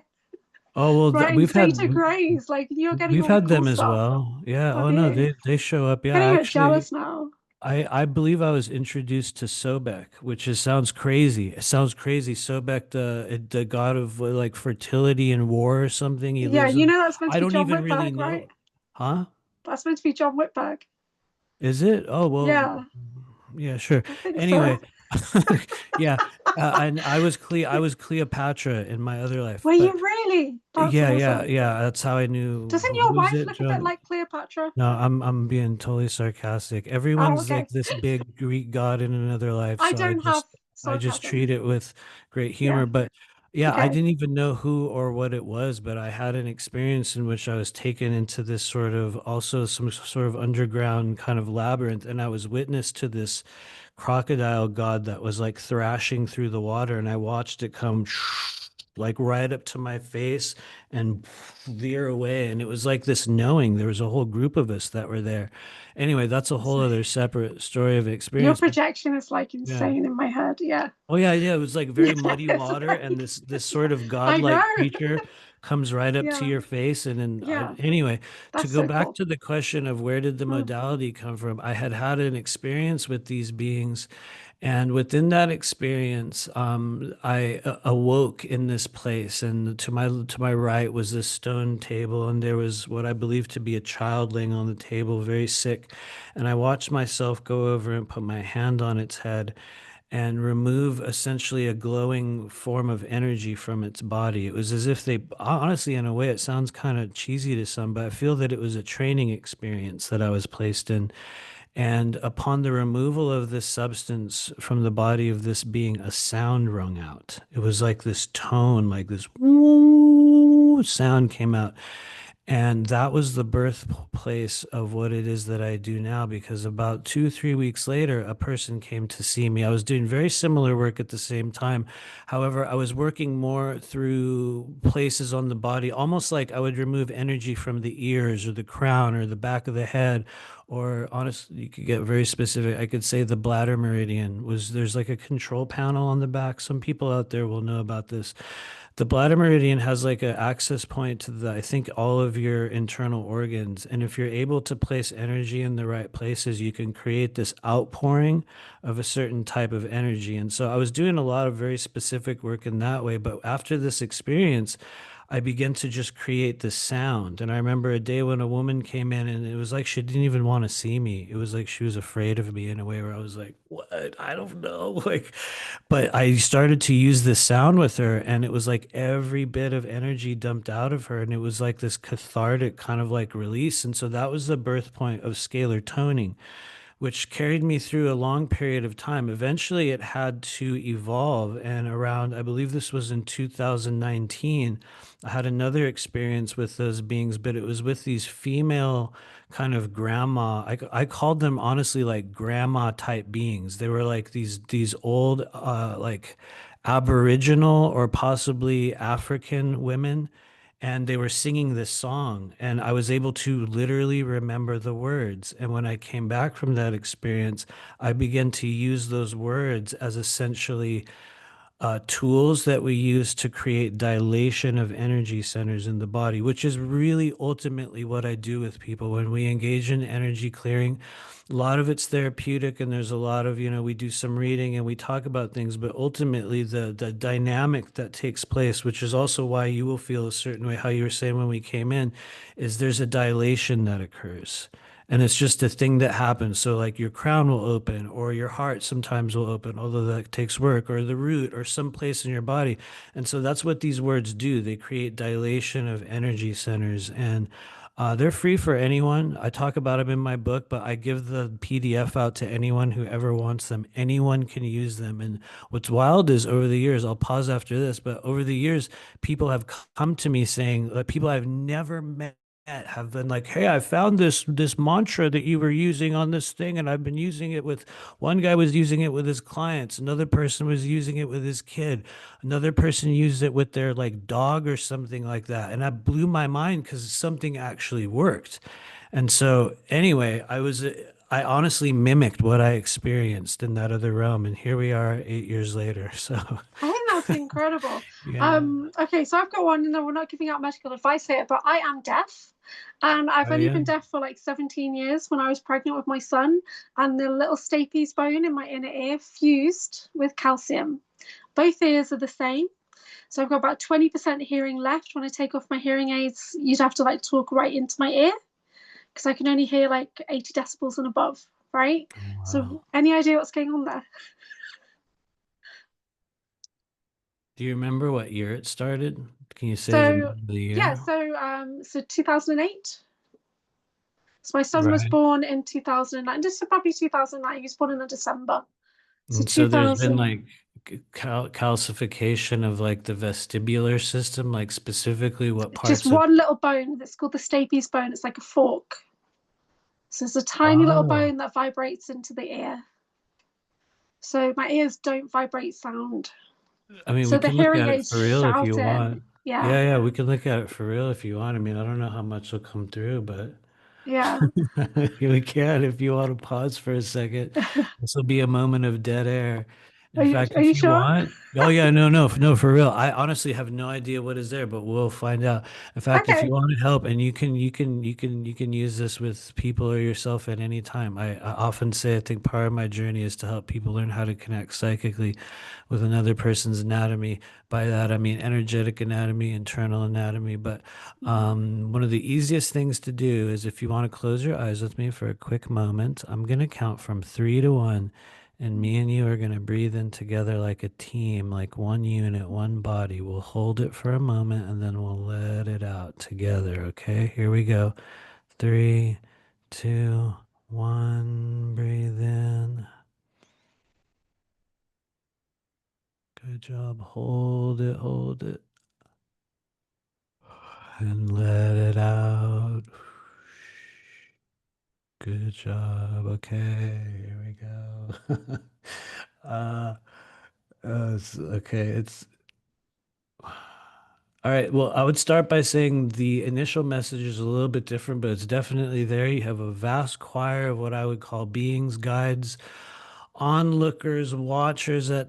Oh well, right? And Theta Greys, like you're getting we've all the had cool them as stuff. well. Yeah. Have Oh no, you? they show up. Yeah, Getting a bit actually, jealous now. I believe I was introduced to Sobek, which sounds crazy. It sounds crazy. Sobek, the god of like fertility and war or something. He Yeah, lives in. that's meant I to be don't John even really Whitberg, right? know. Huh? That's meant to be John Whitberg. Is it? Oh well. Yeah, Yeah, sure. I think so. Anyway, yeah, and I was Cleopatra in my other life, Were you but really? That's yeah, yeah, awesome. yeah. That's how I knew. Doesn't Who your was wife it, look a bit John? like Cleopatra? No, I'm being totally sarcastic. Oh, Everyone's like okay. this big Greek god in another life, I so don't have I just treat sarcasm. it with great Yeah. humor. But yeah, I Okay. didn't even know who or what it was, but I had an experience in which I was taken into this sort of also some sort of underground kind of labyrinth, and I was witness to this crocodile god that was like thrashing through the water, and I watched it come like right up to my face and veer away. And it was like this knowing. There was a whole group of us that were there. Anyway, that's a whole other separate story of Your experience. But projection is like yeah. insane in my head. Yeah. Oh yeah, yeah. It was like very Yeah, muddy it's water, and like, this sort of I know. godlike creature comes right up to Yeah. your face. And then Yeah. anyway, to That's go so back cool. to the question of where did the Mm. modality come from, I had had an experience with these beings, and within that experience, I awoke in this place, and to my right was this stone table, and there was what I believe to be a child laying on the table, very sick, and I watched myself go over and put my hand on its head and remove essentially a glowing form of energy from its body. It was as if they, honestly, in a way, it sounds kind of cheesy to some, but I feel that it was a training experience that I was placed in. And upon the removal of this substance from the body of this being, a sound rung out. It was like this tone, like this woo sound came out. And that was the birthplace of what it is that I do now, because about 2, 3 weeks later, a person came to see me. I was doing very similar work at the same time. However, I was working more through places on the body, almost like I would remove energy from the ears or the crown or the back of the head. Or honestly, you could get very specific. I could say the bladder meridian was, there's like a control panel on the back. Some people out there will know about this. The bladder meridian has like an access point to I think all of your internal organs. And if you're able to place energy in the right places, you can create this outpouring of a certain type of energy. And so I was doing a lot of very specific work in that way. But after this experience, I began to just create this sound. And I remember a day when a woman came in, and it was like she didn't even want to see me. It was like she was afraid of me in a way where I was like, what? I don't know. Like, but I started to use this sound with her, and it was like every bit of energy dumped out of her. And it was like this cathartic kind of like release. And so that was the birth point of scalar toning, which carried me through a long period of time. Eventually, it had to evolve. And around, I believe this was in 2019, I had another experience with those beings, but it was with these female kind of grandma. I called them honestly like grandma type beings. They were like these old, like Aboriginal or possibly African women, and they were singing this song, and I was able to literally remember the words. And when I came back from that experience, I began to use those words as essentially tools that we use to create dilation of energy centers in the body, which is really ultimately what I do with people when we engage in energy clearing. A lot of it's therapeutic, and there's a lot of, we do some reading and we talk about things, but ultimately the dynamic that takes place, which is also why you will feel a certain way, how you were saying when we came in, is there's a dilation that occurs. And it's just a thing that happens. So, like your crown will open, or your heart sometimes will open, although that takes work, or the root, or some place in your body. And so that's what these words do. They create dilation of energy centers. And they're free for anyone. I talk about them in my book, but I give the PDF out to anyone who ever wants them. Anyone can use them. And what's wild is over the years, I'll pause after this, but over the years, people have come to me saying that people I've never met have been like, hey, I found this mantra that you were using on this thing, and I've been using it with, one guy was using it with his clients, another person was using it with his kid, another person used it with their like dog or something like that. And that blew my mind because something actually worked. And so anyway, I honestly mimicked what I experienced in that other realm, and here we are 8 years later. So I think that's incredible. yeah. Okay, so I've got one, and we're not giving out medical advice here, but I am deaf. And I've Oh only yeah. been deaf for like 17 years. When I was pregnant with my son, and the little stapes bone in my inner ear fused with calcium. Both ears are the same. So I've got about 20% hearing left. When I take off my hearing aids, you'd have to like talk right into my ear, because I can only hear like 80 decibels and above, right? Wow. So any idea what's going on there? Do you remember what year it started? Can you say So the yeah, year? so 2008. So my son was Right. born in 2009. This is probably 2009. He was born in December. So And so there's been 2000, like calcification of like the vestibular system, like specifically what just parts of. one little bone that's called the stapes bone. It's like a fork. So it's a tiny little Oh, bone that vibrates into the ear. So my ears don't vibrate sound. I mean, we So the can look hearing at it aids for real if you shout in. want. Yeah, Yeah, we can look at it for real if you want. I mean, I don't know how much will come through, but yeah. we can if you want to pause for a second. This will be a moment of dead air. In fact, Are if you you sure? want, oh yeah, no, for real. I honestly have no idea what is there, but we'll find out. In fact, if you Okay. want to help, and you can use this with people or yourself at any time. I often say I think part of my journey is to help people learn how to connect psychically with another person's anatomy. By that, I mean energetic anatomy, internal anatomy. But one of the easiest things to do is if you want to close your eyes with me for a quick moment, I'm going to count from 3 to 1. And me and you are going to breathe in together like a team, like one unit, one body. We'll hold it for a moment and then we'll let it out together. Okay, here we go. 3, 2, 1. Breathe in. Good job. Hold it, hold it. And let it out. Good job. Okay, here we go. uh, okay, it's all right. Well, I would start by saying the initial message is a little bit different, but it's definitely there. You have a vast choir of what I would call beings, guides, onlookers, watchers at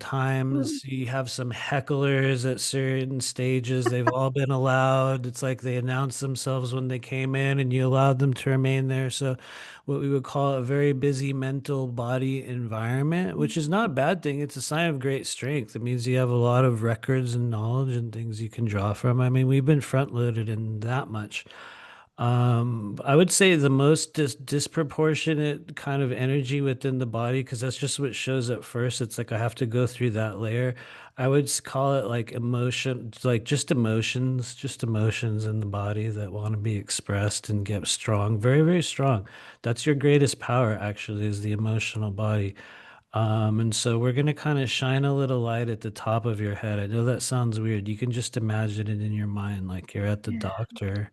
Mm, times. You have some hecklers at certain stages. They've all been allowed. It's like they announced themselves when they came in and you allowed them to remain there. So, what we would call a very busy mental body environment, which is not a bad thing. It's a sign of great strength. It means you have a lot of records and knowledge and things you can draw from. I mean, we've been front loaded in that much. I would say the most disproportionate kind of energy within the body, because that's just what shows up first. It's like I have to go through that layer. I would call it like emotion, like just emotions in the body that want to be expressed and get strong, very, very strong. That's your greatest power, actually, is the emotional body. And so we're going to kind of shine a little light at the top of your head. I know that sounds weird. You can just imagine it in your mind, like you're at the yeah. doctor,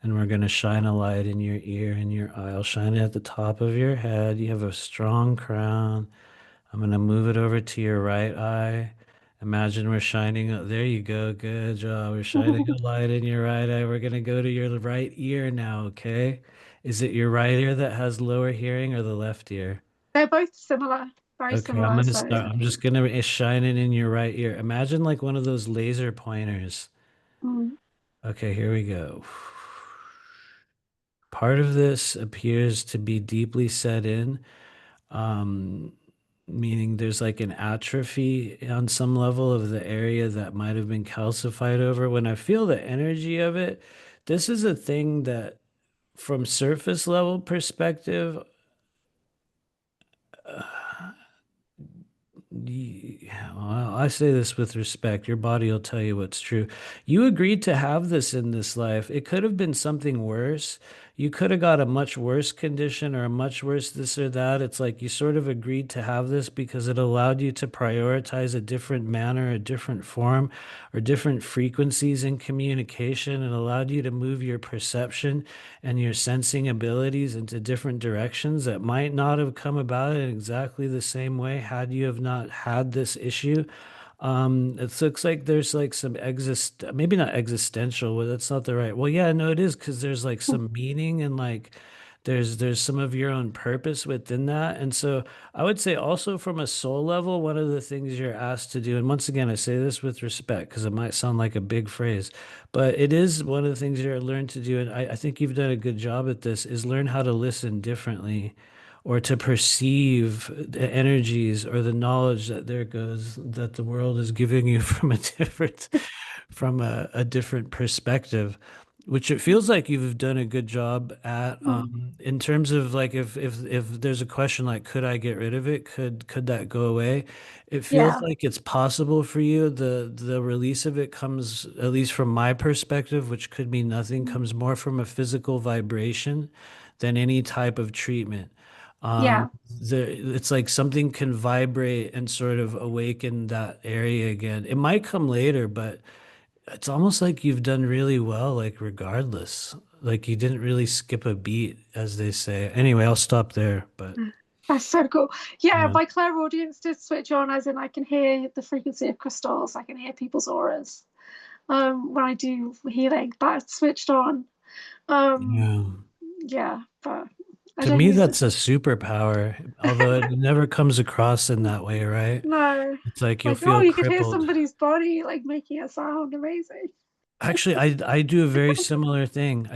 and we're going to shine a light in your ear and your eye. I'll shine it at the top of your head. You have a strong crown. I'm going to move it over to your right eye. Imagine we're shining. There you go. Good job. We're shining a light in your right eye. We're going to go to your right ear now, okay? Is it your right ear that has lower hearing or the left ear? They're both similar, very Okay, I'm similar. gonna So start. I'm just gonna shine it in your right ear. Imagine like one of those laser pointers. mm, Okay, here we go. Part of this appears to be deeply set in, um, meaning there's like an atrophy on some level of the area that might have been calcified over. When I feel the energy of it, this is a thing that, from surface level perspective, well, I say this with respect. Your body will tell you what's true. You agreed to have this in this life. It could have been something worse. You could have got a much worse condition or a much worse this or that. It's like you sort of agreed to have this because it allowed you to prioritize a different manner, a different form, or different frequencies in communication. It allowed you to move your perception and your sensing abilities into different directions that might not have come about in exactly the same way had you have not had this issue. It looks like there's like some maybe not existential, well, that's not the right. Well, yeah, no, it is because there's like some meaning and like there's some of your own purpose within that. And so I would say also from a soul level, one of the things you're asked to do, and once again, I say this with respect because it might sound like a big phrase, but it is one of the things you're learned to do. And I think you've done a good job at this, is learn how to listen differently or to perceive the energies or the knowledge that there goes that the world is giving you from a different perspective, which it feels like you've done a good job at. mm, In terms of like if there's a question like could I get rid of it, could that go away, it feels yeah, like it's possible for you. The release of it comes, at least from my perspective, which could mean nothing, mm, comes more from a physical vibration than any type of treatment. yeah. It's like something can vibrate and sort of awaken that area again. It might come later, but it's almost like you've done really well, like regardless. Like you didn't really skip a beat, as they say. Anyway, I'll stop there, but That's so cool. Yeah, Yeah. my clairaudience did switch on, as in I can hear the frequency of crystals. I can hear people's auras. When I do healing, that switched on. Um, Yeah. yeah, but I To don't me, use it. that's a superpower, although it never comes across in that way, right? No, It's like you'll like, oh, feel you could hear crippled. somebody's body like making a sound. Amazing. Actually, I do a very similar thing.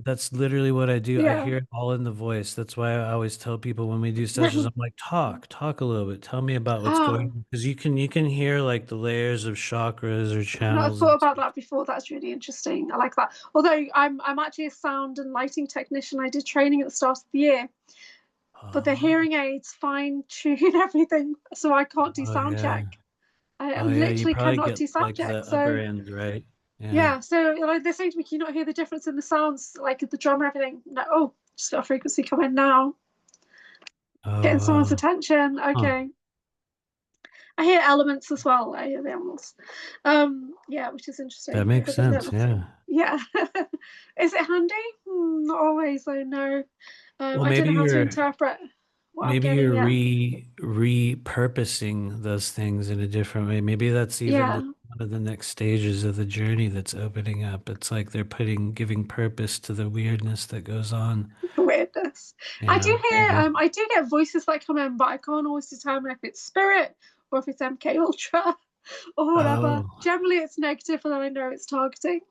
That's literally what I do. I Yeah. hear it all in the voice. That's why I always tell people when we do sessions, I'm like, talk a little bit. Tell me about what's going Oh, on. Because you can hear like the layers of chakras or I've not channels thought and about stuff. that before. That's really interesting. I like that. Although I'm actually a sound and lighting technician. I did training at the start of the year, but the Oh, hearing aids fine tune everything, so I can't do oh sound yeah. check. I Oh yeah, you literally probably cannot get do sound like check. the upper So end, right? Yeah. yeah, so like they're saying to me, can you not hear the difference in the sounds, like the drum and everything? No, oh, just got a frequency coming now. Oh Getting someone's wow. attention. Huh. Okay. I hear elements as well. I hear the elements. Yeah, which is That interesting. I makes hear the sense. little. Yeah. Yeah. Is it handy? Not always, though, no. Well, I don't maybe know how to you're interpret what I'm maybe getting you're yet. repurposing those things in a different way. Maybe that's even Yeah, the one of the next stages of the journey that's opening up. It's like they're giving purpose to the weirdness that goes on. weirdness. Yeah, maybe. I do get voices that come in, but I can't always determine if it's spirit or if it's MK Ultra or whatever. Oh, Generally, it's negative, and then I know it's targeting.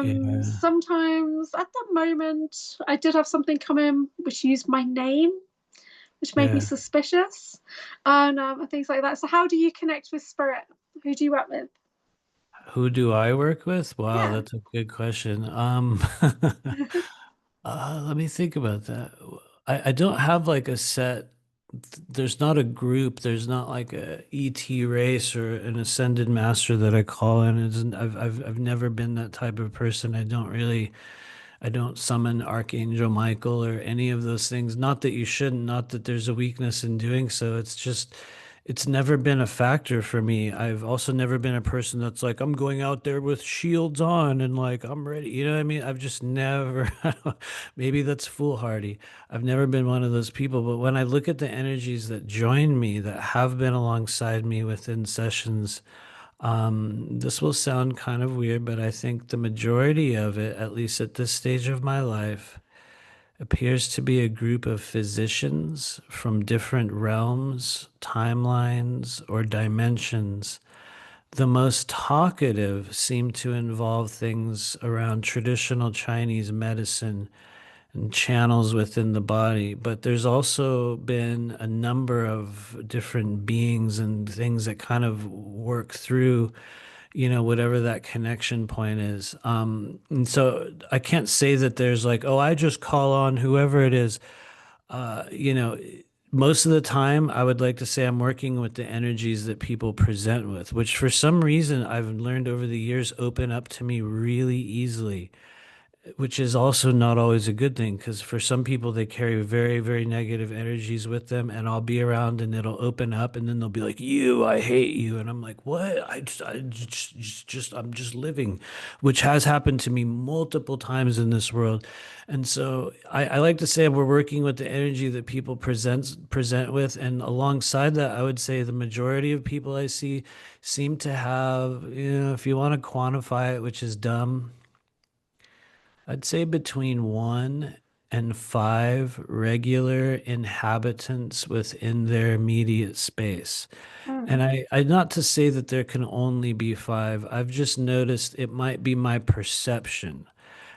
yeah, Sometimes, at the moment, I did have something come in which used my name, which made me yeah. suspicious, and things like that. So, how do you connect with spirit? Who do you work with? Who do I work with? Wow, Yeah. that's a good question. Let me think about that. I don't have like a set, there's not a group, there's not like a ET race or an ascended master that I call in. I've never been that type of person. I don't summon Archangel Michael or any of those things. Not that you shouldn't, not that there's a weakness in doing so. It's just, it's never been a factor for me. I've also never been a person that's like, I'm going out there with shields on and like, I'm ready. You know what I mean? I've just never, maybe that's foolhardy. I've never been one of those people. But when I look at the energies that join me, that have been alongside me within sessions, this will sound kind of weird, but I think the majority of it, at least at this stage of my life, appears to be a group of physicians from different realms, timelines, or dimensions. The most talkative seem to involve things around traditional Chinese medicine and channels within the body, but there's also been a number of different beings and things that kind of work through, whatever that connection point is. And so I can't say that there's like, oh, I just call on whoever it is. Uh, you know, Most of the time, I would like to say I'm working with the energies that people present with, which for some reason I've learned over the years open up to me really easily, which is also not always a good thing because for some people they carry very, very negative energies with them, and I'll be around and it'll open up, and then they'll be like, "You, I hate you," and I'm like, "What? I'm just living," which has happened to me multiple times in this world, and so I like to say we're working with the energy that people present with, and alongside that, I would say the majority of people I see seem to have, if you want to quantify it, which is dumb, I'd say between 1 and 5 regular inhabitants within their immediate space. Mm. And I not to say that there can only be 5. I've just noticed it might be my perception.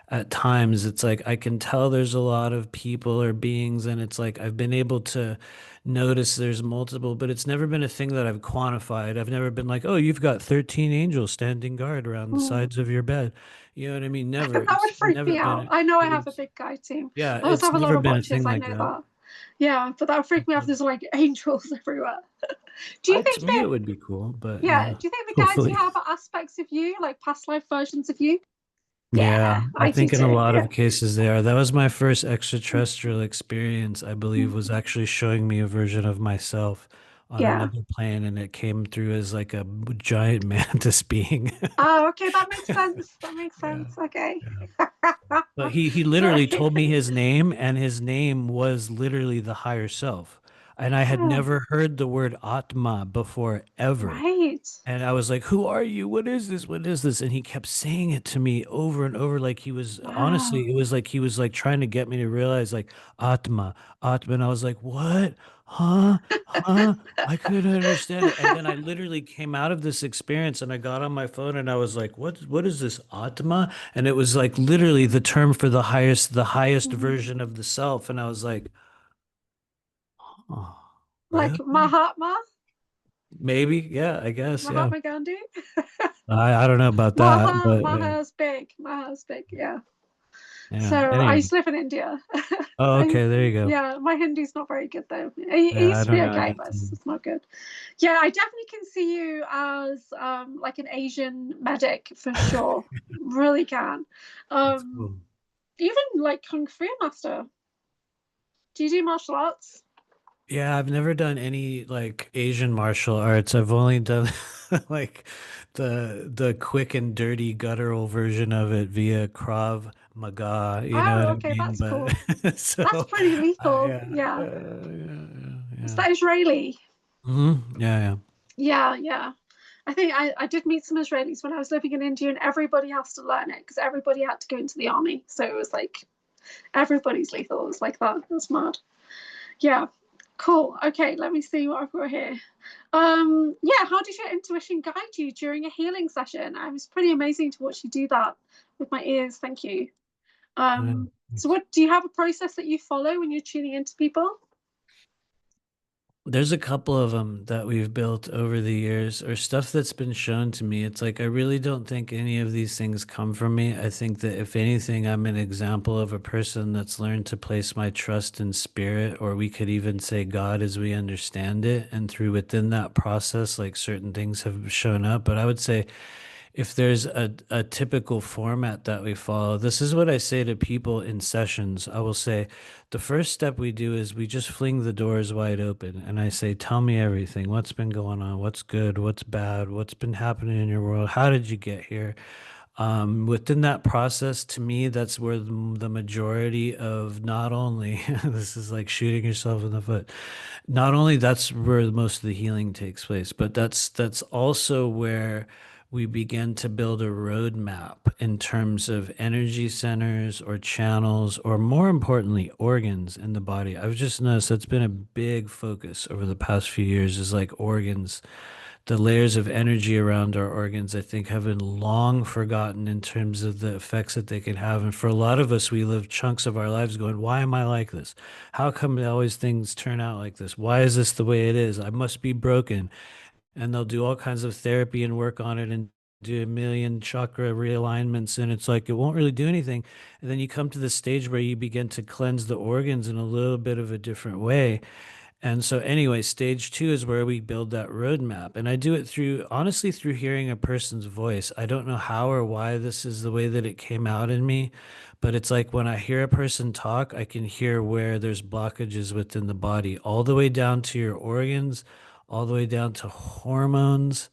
At times, it's like I can tell there's a lot of people or beings, and it's like I've been able to notice there's multiple, but it's never been a thing that I've quantified. I've never been like, oh, you've got 13 angels standing guard around the Mm. sides of your bed. You know what I mean? Never. That would It's freak never me been, out. I know I have a it's, big guy team. yeah, I also it's have a lot never of been a watches. thing I like know that. that. Yeah, but that would freak me out if there's like angels everywhere. Do you To think me, that, it would be cool, but yeah, yeah, do you think the guys you hopefully. have are aspects of you, like past life versions of you? Yeah, Yeah, I I do think in a too. lot Yeah. of cases they are. That was my first extraterrestrial experience, I believe, was actually showing me a version of myself on Yeah. another plane, and it came through as like a giant mantis being. Oh, okay, that makes sense. That makes Yeah, sense. Okay. yeah. But he literally Okay. told me his name, and his name was literally the higher self. And I had Yeah. never heard the word Atma before ever. Right. And I was like, "Who are you? What is this? What is this?" And he kept saying it to me over and over, like he was Wow. honestly, it was like he was like trying to get me to realize, like, Atma, Atma. And I was like, "What? Huh? Huh?" I couldn't understand it. And then I literally came out of this experience and I got on my phone and I was like, what is this Atma? And it was like literally the term for the highest Mhm. version of the self. And I was like, "Oh, Like really? Mahatma, Maybe, yeah, I guess, yeah." Mahatma Gandhi. I don't know about that, but yeah, Maha's big. Maha's big. Yeah. So yeah. I Anyway. used to live in India. Oh, I, okay, there you go. yeah, my Hindi's not very good though. It Yeah, I used to be don't know. I okay, got but some. it's not good. Yeah, I definitely can see you as like an Asian medic for sure. Really can. That's Um, cool. even like Kung Fu master. Do you do martial arts? Yeah, I've never done any like Asian martial arts. I've only done like the quick and dirty guttural version of it via Krav Maga, you know what Oh, I okay, mean? that's But cool. That's so pretty lethal. yeah, Yeah. Is yeah. that Israeli? Yeah, yeah. Yeah, yeah. I think I did meet some Israelis when I was living in India, and everybody has to learn it because everybody had to go into the army. So it was like everybody's lethal. It was like that. That's mad. Yeah. Cool. Okay, let me see what I've got here. Yeah, how did your intuition guide you during a healing session? It was pretty amazing to watch you do that with my ears. Thank you. Yeah. So what do you have a process that you follow when you're tuning into people? There's a couple of them that we've built over the years, or stuff that's been shown to me. It's like I really don't think any of these things come from me. I think that if anything, I'm an example of a person that's learned to place my trust in spirit, or we could even say God as we understand it. And through within that process, like certain things have shown up. But I would say if there's a typical format that we follow, this is what I say to people in sessions. I will say, the first step we do is we just fling the doors wide open. And I say, tell me everything. What's been going on? What's good? What's bad? What's been happening in your world? How did you get here? Within that process, to me, that's where the majority of not only, this is like shooting yourself in the foot, not only that's where most of the healing takes place, but that's also where we begin to build a roadmap in terms of energy centers or channels, or more importantly, organs in the body. I've just noticed that's been a big focus over the past few years, is like organs. The layers of energy around our organs, I think, have been long forgotten in terms of the effects that they can have. And for a lot of us, we live chunks of our lives going, why am I like this? How come always things turn out like this? Why is this the way it is? I must be broken. And they'll do all kinds of therapy and work on it and do a million chakra realignments. And it's like, it won't really do anything. And then you come to the stage where you begin to cleanse the organs in a little bit of a different way. And so, anyway, stage two is where we build that roadmap. And I do it through, honestly, through hearing a person's voice. I don't know how or why this is the way that it came out in me, but it's like when I hear a person talk, I can hear where there's blockages within the body, all the way down to your organs, all the way down to hormones.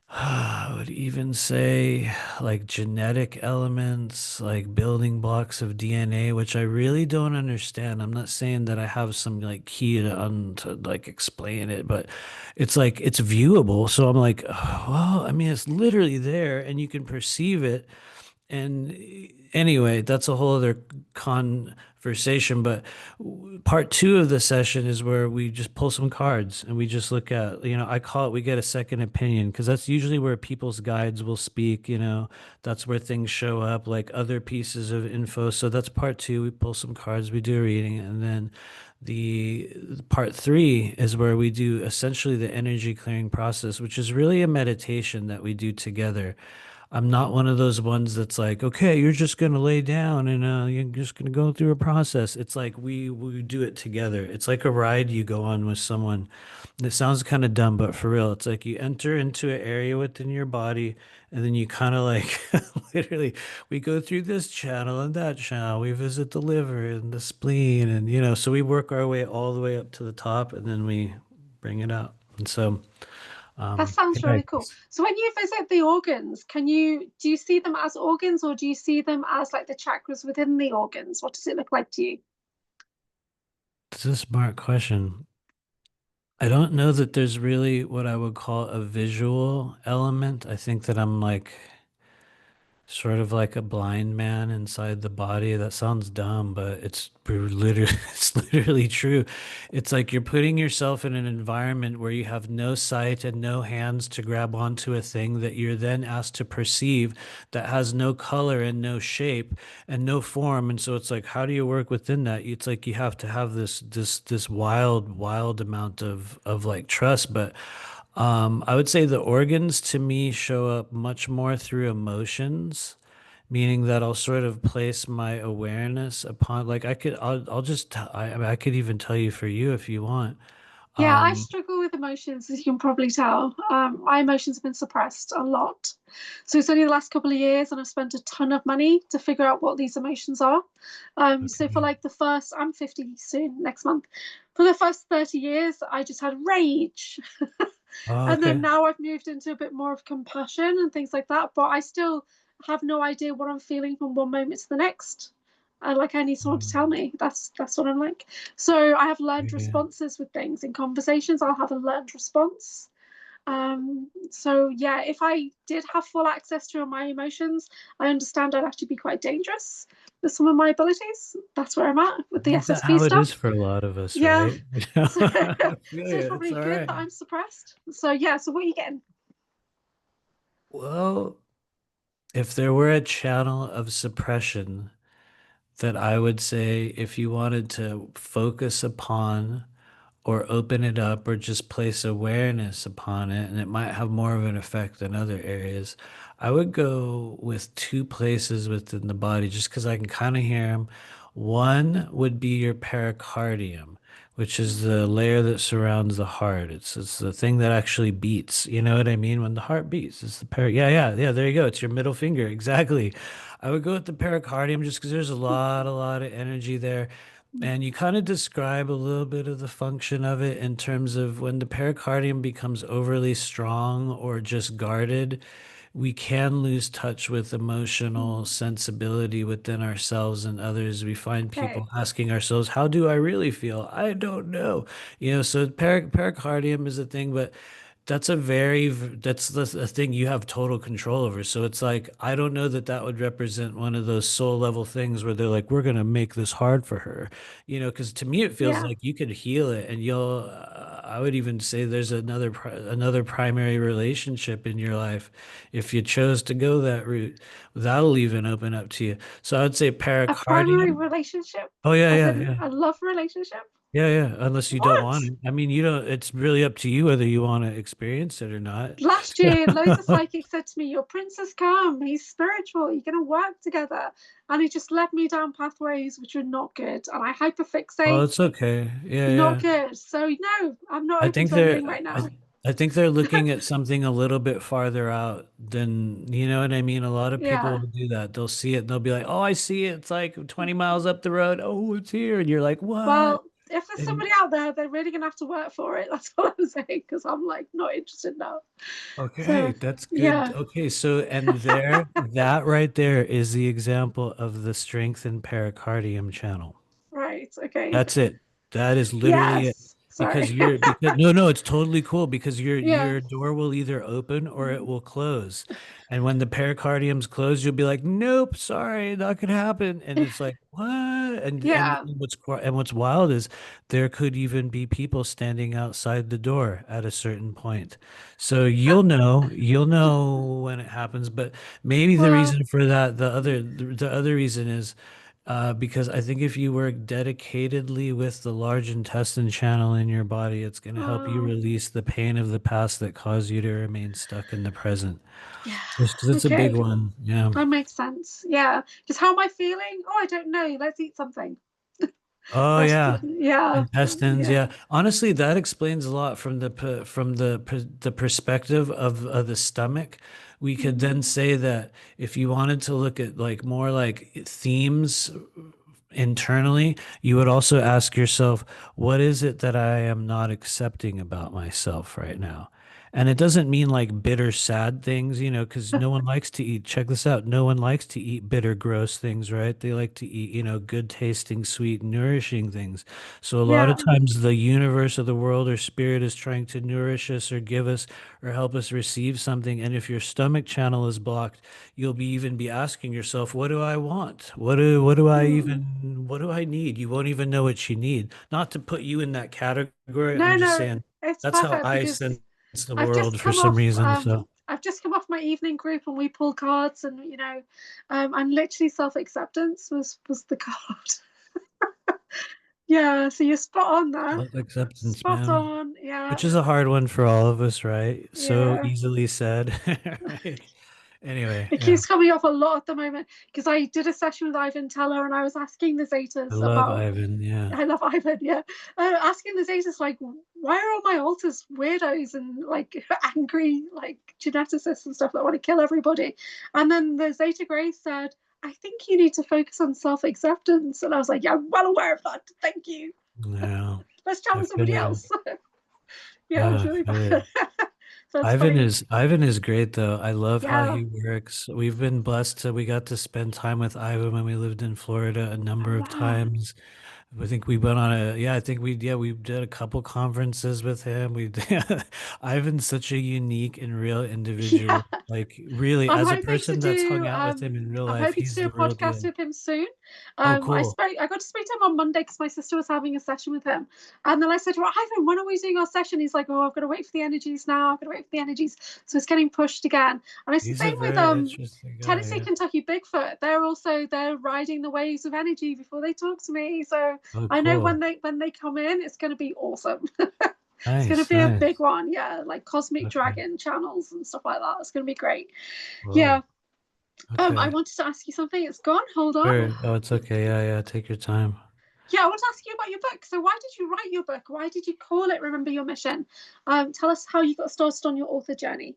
I would even say like genetic elements, like building blocks of DNA, which I really don't understand. I'm not saying that I have some like key to like explain it, but it's like it's viewable. So I'm like, oh, well, I mean, it's literally there and you can perceive it. And anyway, that's a whole other conversation. But part two of the session is where we just pull some cards and we just look at, I call it, we get a second opinion, because that's usually where people's guides will speak. That's where things show up, like other pieces of info. So that's part two. We pull some cards, we do a reading, and then the part three is where we do essentially the energy clearing process, which is really a meditation that we do together. I'm not one of those ones that's like, okay, you're just gonna lay down and you're just gonna go through a process. It's like we do it together. It's like a ride you go on with someone. And it sounds kind of dumb, but for real, it's like you enter into an area within your body, and then you kind of like literally we go through this channel and that channel. We visit the liver and the spleen, and so we work our way all the way up to the top, and then we bring it out. And so, That sounds yeah. really cool. So when you visit the organs, do you see them as organs, or do you see them as like the chakras within the organs? What does it look like to you? This is a smart question. I don't know that there's really what I would call a visual element. I think that I'm like sort of like a blind man inside the body. That sounds dumb, but it's literally it's literally true. It's like you're putting yourself in an environment where you have no sight and no hands to grab onto a thing that you're then asked to perceive that has no color and no shape and no form. And so it's like, how do you work within that? It's like you have to have this wild amount of like trust, but I would say the organs to me show up much more through emotions, meaning that I'll sort of place my awareness upon, like I'll just, I mean, I could even tell you for you if you want. Yeah, I Um, struggle with emotions, as you can probably tell. My emotions have been suppressed a lot. So it's only the last couple of years, and I've spent a ton of money to figure out what these emotions are. So for okay. like the first, I'm 50 soon, next month. For the first 30 years, I just had rage. Oh, And then okay. now I've moved into a bit more of compassion and things like that. But I still have no idea what I'm feeling from one moment to the next. Like I need someone to tell Um, me. That's what I'm like. So I have learned yeah. responses with things in conversations. I'll have a learned response. So yeah, if I did have full access to my emotions, I understand I'd actually be quite dangerous with some of my abilities. That's where I'm at with the Isn't that SSP how it is stuff. for a lot of us, Yeah. right? So, I feel so you. it's It's probably all good right. that I'm suppressed. So yeah, so what are you getting? Well, if there were a channel of suppression that I would say if you wanted to focus upon or open it up or just place awareness upon it, and it might have more of an effect than other areas. I would go with two places within the body just because I can kind of hear them. One would be your pericardium, which is the layer that surrounds the heart. It's the thing that actually beats. You know what I mean? When the heart beats, it's the yeah, yeah, yeah. There you go. It's your middle finger. Exactly. I would go with the pericardium just because there's a lot of energy there. And you kind of describe a little bit of the function of it in terms of when the pericardium becomes overly strong or just guarded, we can lose touch with emotional sensibility within ourselves and others. We find Okay. people asking ourselves, how do I really feel? I don't know. So pericardium is a thing, but that's a thing you have total control over. So it's like, I don't know that that would represent one of those soul level things where they're like, we're going to make this hard for her, because to me, it feels Yeah. like you could heal it and I would even say there's another primary relationship in your life. If you chose to go that route, that'll even open up to you. So I would say A primary pericardium. relationship, Oh yeah, as yeah, in yeah. a love relationship. Yeah, yeah. Unless you don't want What? it. I mean, you don't, it's really up to you whether you want to experience it or not. Last year, loads of psychics said to me, "Your prince has come. He's spiritual. You're going to work together." And he just led me down pathways which are not good. And I Oh, hyperfixate, it's okay. Yeah, not yeah. good. So, no, I'm not I open think to anything they're right I, now. I think they're looking at something a little bit farther out than, you know what I mean? A lot of people Yeah. will do that. They'll see it and they'll be like, "Oh, I see it. It's like 20 miles up the road. Oh, it's here." And you're like, "What?" Well, if there's And somebody out there, they're really going to have to work for it. That's all I'm saying, because I'm like not interested now. okay, So, that's good. yeah. Okay, so that right there is the example of the strengthened pericardium channel. Right. Okay. That's it. That is literally it. Yes. Sorry. Because no, no, it's totally cool because Yeah. your door will either open or it will close. And when the pericardium's closed, you'll be like, "Nope, sorry, not gonna happen." And it's like, "What?" And Yeah. what's wild is there could even be people standing outside the door at a certain point. So you'll know when it happens, but maybe the Well, reason for that, the other reason is because I think if you work dedicatedly with the large intestine channel in your body, it's going to help you uh, release the pain of the past that caused you to remain stuck in the present. yeah. Just because it's a big Okay. one. Yeah. That makes sense. Yeah. Just how am I feeling? Oh, I don't know. Let's eat something. Oh, That's yeah. yeah. Intestines. Yeah. Yeah. Honestly, that explains a lot from the perspective of the stomach. We could Mm, then say that if you wanted to look at like more like themes internally, you would also ask yourself, what is it that I am not accepting about myself right now? And it doesn't mean like bitter, sad things, because no one likes to eat. Check this out. No one likes to eat bitter, gross things, right? They like to eat, good tasting, sweet, nourishing things. So a lot Yeah. of times the universe or the world or spirit is trying to nourish us or give us or help us receive something. And if your stomach channel is blocked, you'll be even be asking yourself, what do I want? Mm. What do I need? You won't even know what you need. Not to put you in that category. No, I'm just no, saying it's that's how perfect I because sense the world for some reason. So I've just come off my evening group and we pull cards and and literally self-acceptance was the card. Yeah, so you're spot on there. self-acceptance, Spot man, on. Yeah. which is a hard one for all of us, right? So Yeah. easily said, right? Anyway, It yeah, keeps coming up a lot at the moment because I did a session with Ivan Teller and I was asking the I Zetas love about. Ivan. Yeah, I love Ivan, yeah. Asking the Zetas, like, why are all my alters weirdos and like angry, like geneticists and stuff that want to kill everybody? And then the Zeta Grace said, I think you need to focus on self acceptance. And I was like, yeah, I'm well aware of that. Thank you. yeah, Let's I challenge feel somebody you. else. Yeah, it was Yeah, really I feel you. bad. So it's funny. Ivan is great though. I love how Yeah, he works. We've been blessed to we got to spend time with Ivan when we lived in Florida a oh, number of wow. times. I think we went on a yeah, I think we did a couple conferences with him. We Ivan's such a unique and real Yeah. individual. Like really, I'm as a hoping to person that's hung do out with him in real I'm life, hoping to he's do a the real podcast deal. with him soon. Oh, cool. I got to speak to him on Monday because my sister was having a session with him. And then I said, well, Ivan, when are we doing our session? He's like, oh, I've got to wait for the energies now. I've got to wait for the energies. So it's getting pushed again. And it's the He's a same with very interesting guy, Tennessee, yeah. Kentucky Bigfoot. They're riding the waves of energy before they talk to me. So Oh, I know cool. when they come in, it's gonna be awesome. It's going to Nice, be a big nice. one, yeah, like cosmic Okay. dragon channels and stuff like that. It's going to be great. Yeah. Whoa. I Okay. wanted to ask you something. It's gone. Hold on. Sure. Oh, it's okay. Yeah, yeah. Take your time. Yeah, I want to ask you about your book. So, why did you write your book? Why did you call it Remember Your Mission? Tell us how you got started on your author journey.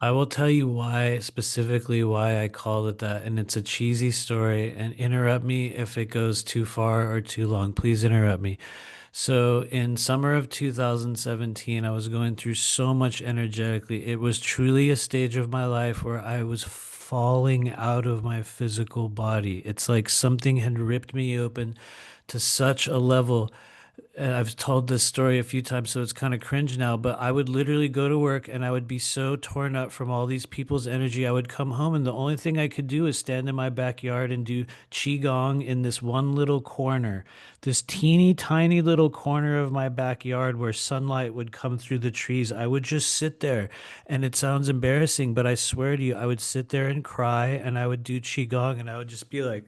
I will tell you why, specifically why I called it that. And it's a cheesy story. And interrupt me if it goes too far or too long. Please interrupt me. So in summer of 2017, I was going through so much energetically. It was truly a stage of my life where I was falling out of my physical body. It's like something had ripped me open to such a level, and I've told this story a few times, so it's kind of cringe now, but I would literally go to work and I would be so torn up from all these people's energy. I would come home and the only thing I could do is stand in my backyard and do qigong in this one little corner, this teeny tiny little corner of my backyard where sunlight would come through the trees. I would just sit there, and it sounds embarrassing, but I swear to you, I would sit there and cry and I would do qigong and I would just be like,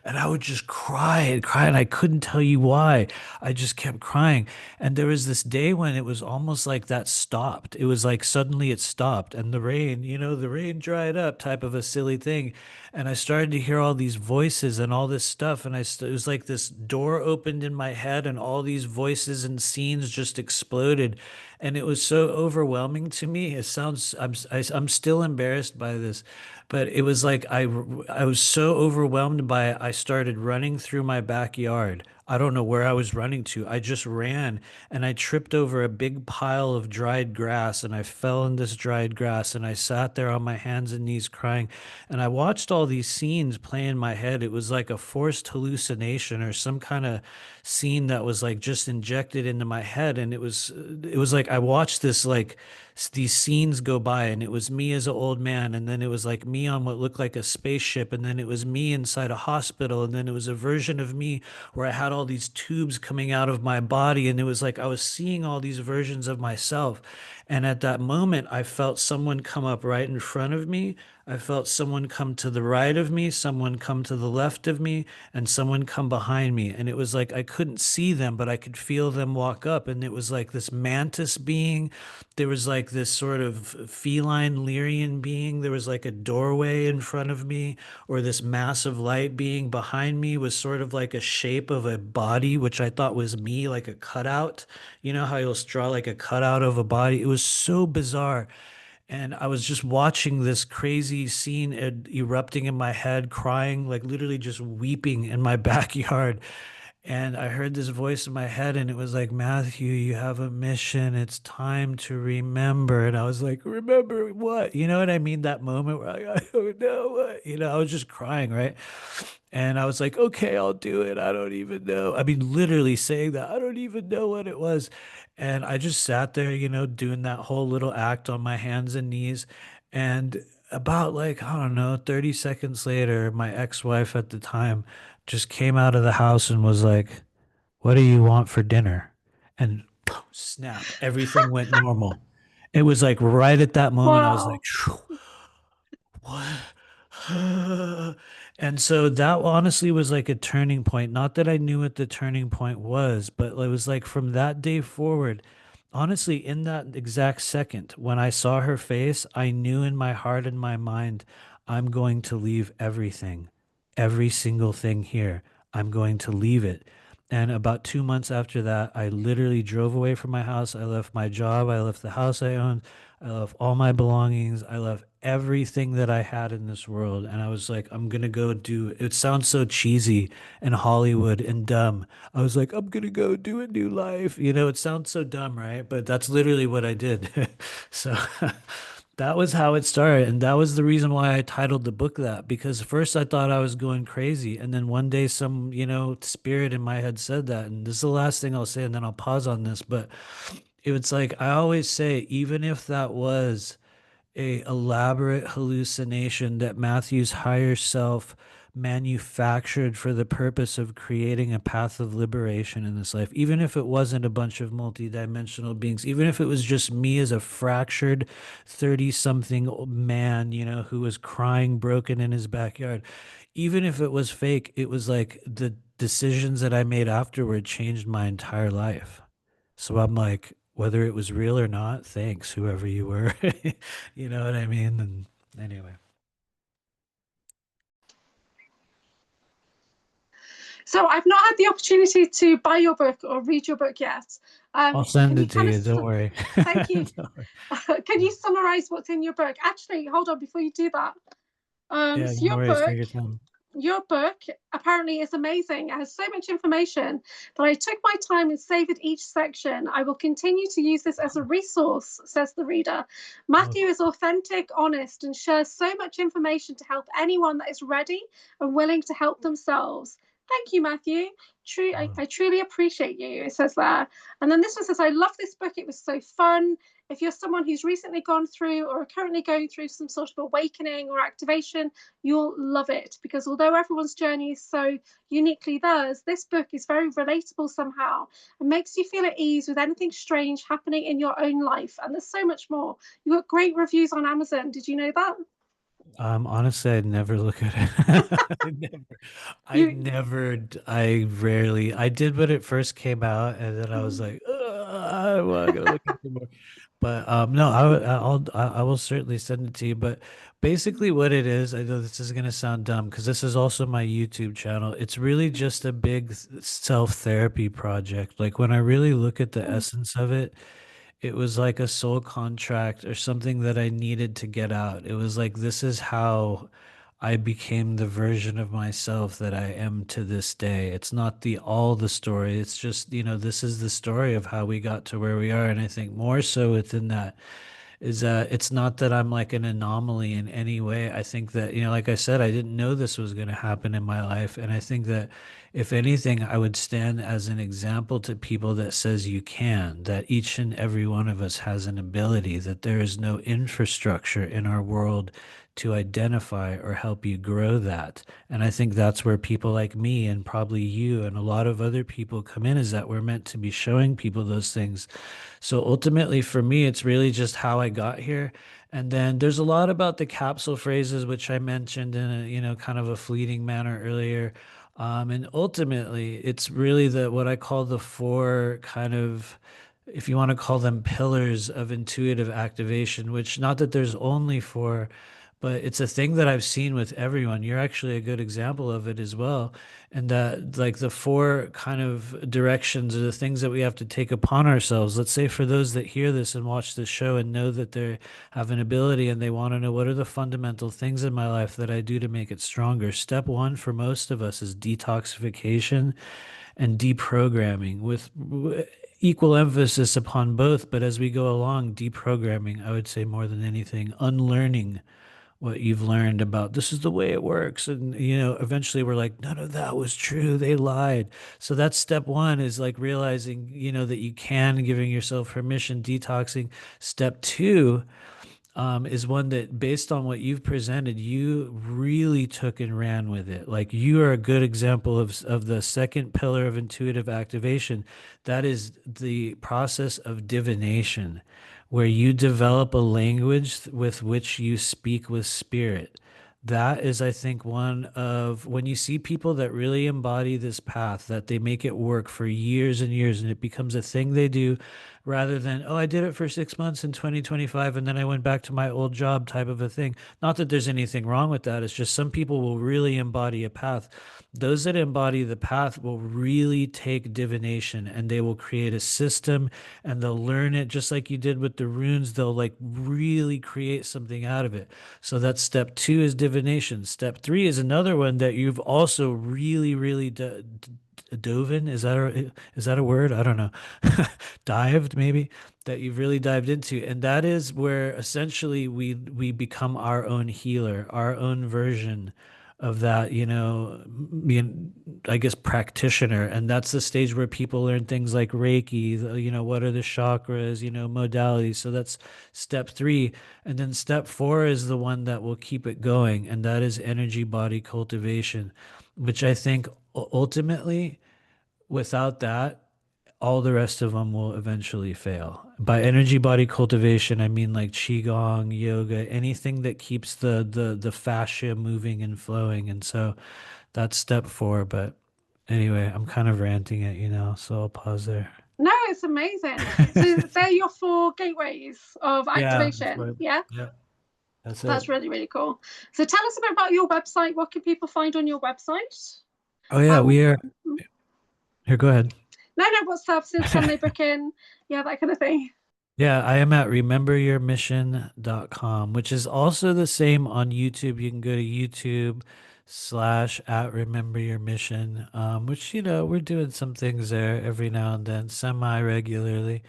and I would just cry and cry, and I couldn't tell you why. I just kept crying. And there was this day when it was almost like that stopped. It was like suddenly it stopped, and the rain, the rain dried up, type of a silly thing. And I started to hear all these voices and all this stuff. And it was like this door opened in my head, and all these voices and scenes just exploded. And it was so overwhelming to me. It sounds, I'm still embarrassed by this, but it was like I was so overwhelmed by it. I started running through my backyard. I don't know where I was running to. I just ran and I tripped over a big pile of dried grass and I fell in this dried grass and I sat there on my hands and knees crying. And I watched all these scenes play in my head. It was like a forced hallucination or some kind of scene that was like just injected into my head. And it was like I watched this like these scenes go by, and it was me as an old man, and then it was like me on what looked like a spaceship, and then it was me inside a hospital, and then it was a version of me where I had all these tubes coming out of my body, and it was like I was seeing all these versions of myself. And at that moment I felt someone come up right in front of me. I felt someone come to the right of me, someone come to the left of me, and someone come behind me. And it was like I couldn't see them, but I could feel them walk up. And it was like this mantis being. There was like this sort of feline Lyrian being. There was like a doorway in front of me, or this massive light being behind me was sort of like a shape of a body, which I thought was me, like a cutout. You know how you'll draw like a cutout of a body? It was so bizarre. And I was just watching this crazy scene erupting in my head, crying, like literally just weeping in my backyard. And I heard this voice in my head, and it was like, Matthew, you have a mission. It's time to remember. And I was like, remember what? You know what I mean? That moment where I don't know what, I was just crying, right? And I was like, okay, I'll do it. I don't even know. I mean, literally saying that, I don't even know what it was. And I just sat there, doing that whole little act on my hands and knees. And about like, I don't know, 30 seconds later, my ex-wife at the time just came out of the house and was like, what do you want for dinner? And snap, everything went normal. It was like right at that moment, I was like, Wow. "Phew, what? And so that honestly was like a turning point. Not that I knew what the turning point was, but it was like from that day forward, honestly, in that exact second, when I saw her face, I knew in my heart and my mind, I'm going to leave everything, every single thing here. I'm going to leave it. And about 2 months after that, I literally drove away from my house. I left my job. I left the house I owned. I left all my belongings. I left everything that I had in this world. And I was like, I'm going to go do it. Sounds so cheesy and Hollywood and dumb. I was like, I'm going to go do a new life. It sounds so dumb, right? But that's literally what I did. So that was how it started. And that was the reason why I titled the book that, because first I thought I was going crazy. And then one day some, spirit in my head said that. And this is the last thing I'll say, and then I'll pause on this. But it was like, I always say, even if that was a elaborate hallucination that Matthew's higher self manufactured for the purpose of creating a path of liberation in this life, even if it wasn't a bunch of multidimensional beings, even if it was just me as a fractured 30 something man, who was crying broken in his backyard, even if it was fake, it was like the decisions that I made afterward changed my entire life. So I'm like, whether it was real or not, thanks, whoever you were. You know what I mean? And anyway, So I've not had the opportunity to buy your book or read your book yet. I'll send Can you it to kind of, you. Don't worry. thank you. Don't worry. Can you summarize what's in your book? Actually, hold on before you do that. Yeah, So no worries. Take your time. your book apparently is amazing. It has so much information that I took my time and savored each section. I will continue to use this as a resource, says the reader. Oh, Matthew is authentic, honest, and shares so much information to help anyone that is ready and willing to help themselves. Thank you, Matthew. True, oh. I truly appreciate you, it says there. And then this one says, I love this book. It was so fun. If you're someone who's recently gone through or are currently going through some sort of awakening or activation, you'll love it, because although everyone's journey is so uniquely theirs, this book is very relatable somehow and makes you feel at ease with anything strange happening in your own life. And there's so much more. You got great reviews on Amazon. Did you know that? Honestly, I'd never look at it. You I rarely, I did when it first came out, and then I was like, I'm not gonna look at it more. But no, I will certainly send it to you. But basically, what it is, I know this is gonna sound dumb because this is also my YouTube channel. It's really just a big self-therapy project. Like when I really look at the essence of it, it was like a soul contract or something that I needed to get out. It was like, this is how I became the version of myself that I am to this day. It's not the all the story. It's just, this is the story of how we got to where we are. And I think more so within that is that it's not that I'm like an anomaly in any way. I think that, like I said, I didn't know this was going to happen in my life. And I think that if anything, I would stand as an example to people that says you can, that each and every one of us has an ability, that there is no infrastructure in our world to identify or help you grow that. And I think that's where people like me and probably you and a lot of other people come in, is that we're meant to be showing people those things. So ultimately, for me, it's really just how I got here. And then there's a lot about the capsule phrases, which I mentioned in a, kind of a fleeting manner earlier. And ultimately, it's really the what I call the four kind of, if you want to call them pillars of intuitive activation, which not that there's only four, but it's a thing that I've seen with everyone. You're actually a good example of it as well. And that, like, the four kind of directions are the things that we have to take upon ourselves. Let's say for those that hear this and watch this show and know that they have an ability and they want to know what are the fundamental things in my life that I do to make it stronger. Step one for most of us is detoxification and deprogramming with equal emphasis upon both. But as we go along, deprogramming, I would say more than anything, unlearning what you've learned about this is the way it works. And, eventually we're like, none of that was true. They lied. So that's step one is like realizing, that you can, giving yourself permission, detoxing. Step two is one that, based on what you've presented, you really took and ran with it. Like you are a good example of the second pillar of intuitive activation. That is the process of divination, where you develop a language with which you speak with spirit. That is, I think, one of when you see people that really embody this path, that they make it work for years and years, and it becomes a thing they do rather than, oh, I did it for 6 months in 2025 and then I went back to my old job type of a thing. Not that there's anything wrong with that. It's just some people will really embody a path. Those that embody the path will really take divination and they will create a system and they'll learn it just like you did with the runes. They'll like really create something out of it. So that's step two is divination. Step three is another one that you've also really, really dove in. Is that a word? I don't know. Dived maybe, that you've really dived into, and that is where essentially we become our own healer, our own version of that, I guess practitioner. And that's the stage where people learn things like Reiki, what are the chakras, modalities. So that's step three. And then step four is the one that will keep it going, and that is energy body cultivation, which I think ultimately, without that, all the rest of them will eventually fail. By energy body cultivation, I mean like qigong, yoga, anything that keeps the fascia moving and flowing. And so that's step four. But anyway, I'm kind of ranting it, so I'll pause there. No, it's amazing. So they're your four gateways of Yeah, that's activation. right. Yeah, Yeah, that's that's it. really, really cool. So tell us a bit about your website. What can people find on your website? Oh yeah, Oh, we are here. Go ahead. no, no, what services can they book in? Yeah, that kind of thing. Yeah, I am at rememberyourmission.com, which is also the same on YouTube. You can go to YouTube/ at Remember Your Mission, which, we're doing some things there every now and then, semi-regularly.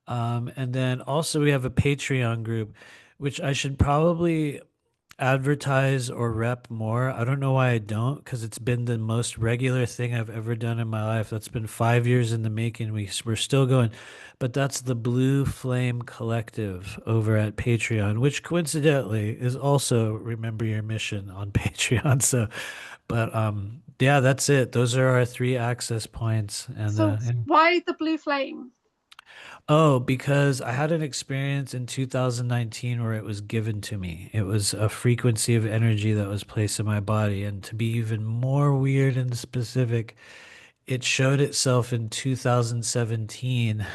And then also we have a Patreon group, which I should probably advertise or rep more. I don't know why I don't, because it's been the most regular thing I've ever done in my life. That's been 5 years in the making. We're still going, but that's the Blue Flame Collective over at Patreon, which coincidentally is also Remember Your Mission on Patreon. So, but yeah, that's it. Those are our three access points, and So why the blue flame? oh, because I had an experience in 2019 where it was given to me. It was a frequency of energy that was placed in my body. And to be even more weird and specific, it showed itself in 2017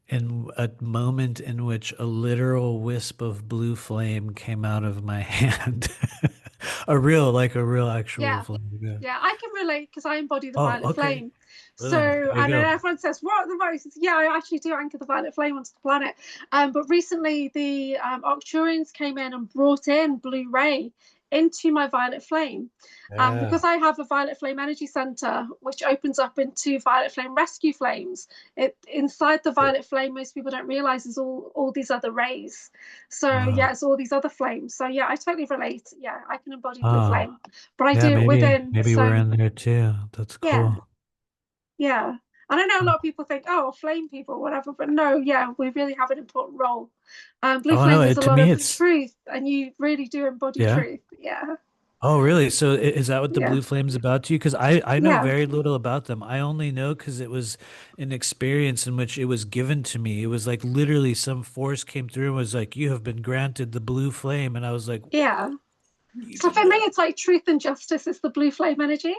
in a moment in which a literal wisp of blue flame came out of my hand. Like a real actual Yeah, flame. Yeah. yeah, I can relate because I embody the Oh, violet okay. flame. Boom. So, There you and then go. everyone says, "What the most?" Yeah, I actually do anchor the violet flame onto the planet. But recently, the Arcturians came in and brought in blue ray into my violet flame. Yeah. Because I have a violet flame energy center, which opens up into violet flame rescue flames. It inside the violet flame, most people don't realize is all these other rays. So Wow. yeah, it's all these other flames. So yeah, I totally relate. Yeah, I can embody blue Oh. flame, but I Yeah, do it maybe within. maybe we're So in there too. That's yeah, cool. yeah. And I know a lot of people think, oh, flame people, whatever, but no, yeah, we really have an important role. Blue Oh no, flame is a to lot me of it's truth, and you really do embody yeah. truth. Yeah, Oh, really? So is that what the yeah, blue flame's about to you? Because I know yeah, very little about them. I only know because it was an experience in which it was given to me. It was like literally some force came through and was like, "You have been granted the blue flame," and I was like, "What yeah. do you So even for me, know?" it's like truth and justice is the blue flame energy.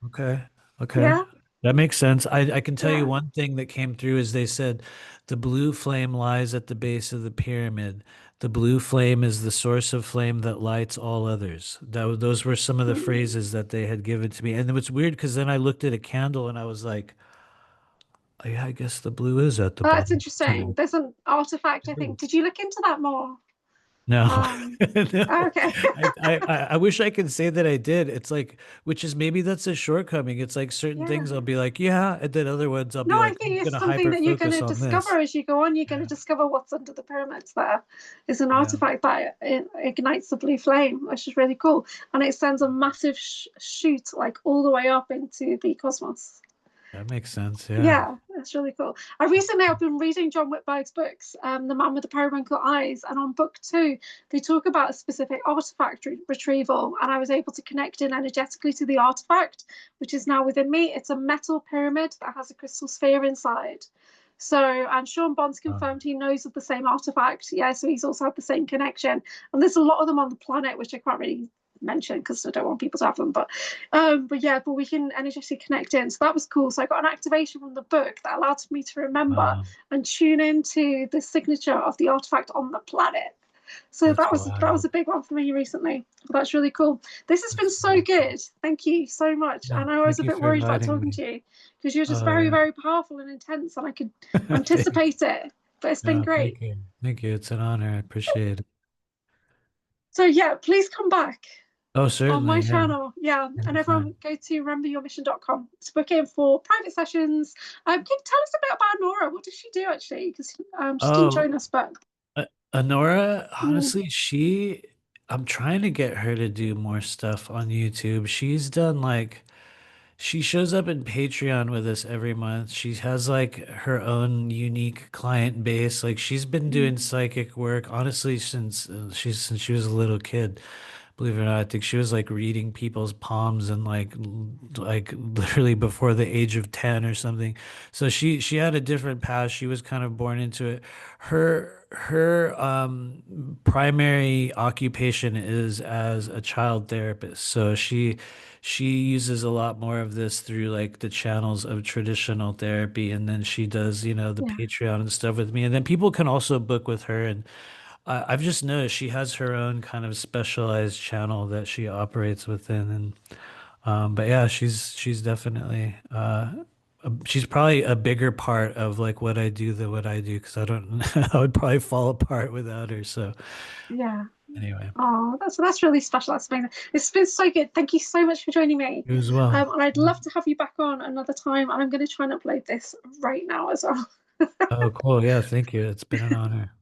Okay. Okay. Yeah, That makes sense. I can tell you yeah, one thing that came through is they said the blue flame lies at the base of the pyramid. The blue flame is the source of flame that lights all others. Those were some of the Mm. phrases that they had given to me. And it was weird because then I looked at a candle and I was like, oh, yeah, I guess the blue is at the Oh, that's bottom. interesting. There's an artifact, I It think. Did is. you look into that more? No, Um, no. okay. I wish I could say that I did. It's like, which is maybe that's a shortcoming. It's like certain things I'll Yeah. be like, yeah, and then other ones I'll No, be I like, think I'm it's gonna something hyper that you're going focus to on discover this. as you go on. You're going to Yeah, discover what's under the pyramids there. It's an yeah. artifact that ignites the blue flame, which is really cool. And it sends a massive shoot like all the way up into the cosmos. That makes sense. Yeah. Yeah, that's really cool. I've been reading John Whitberg's books, The Man with the Periwinkle Eyes, and on book two, they talk about a specific artifact retrieval, and I was able to connect in energetically to the artifact, which is now within me. It's a metal pyramid that has a crystal sphere inside. So, and Sean Bond's confirmed he knows of the same artifact. Yeah, so he's also had the same connection. And there's a lot of them on the planet, which I can't really mention because I don't want people to have them. But yeah, but we can energetically connect in. So that was cool. So I got an activation from the book that allowed me to remember Wow. and tune into the signature of the artifact on the planet. So That's that was wild. a big one for me recently. That's really cool. This has been That's so really cool. good. Thank you so much. Yeah. I know I was Thank a you bit for worried about inviting talking me. to you because you're just Oh very, yeah. very powerful and intense, and I could Thank anticipate it. But it's been No, great. thank you. Thank you. It's an honor. I appreciate it. So yeah, please come back Oh, on my certainly. Yeah. channel. Yeah. And everyone Anytime. go to rememberyourmission.com to book in for private sessions. Can you tell us a bit about Nora? What does she do actually? Because she didn't Oh, join us, but Honora, mm, honestly, I'm trying to get her to do more stuff on YouTube. She's done like, she shows up in Patreon with us every month. She has like her own unique client base. Like she's been doing mm, psychic work, honestly, since she was a little kid. Believe it or not, I think she was like reading people's palms and like literally before the age of 10 or something. So she had a different path. She was kind of born into it. Her primary occupation is as a child therapist. So she uses a lot more of this through like the channels of traditional therapy, and then she does, the yeah, Patreon and stuff with me. And then people can also book with her, and I've just noticed she has her own kind of specialized channel that she operates within, and but yeah, she's definitely she's probably a bigger part of like what I do than what I do because I don't I would probably fall apart without her. So yeah. anyway, Oh, that's really special. That's amazing. It's been so good. Thank you so much for joining me. you as well. And I'd Yeah. love to have you back on another time. And I'm going to try and upload this right now as well. Oh, cool. Yeah, thank you. It's been an honor.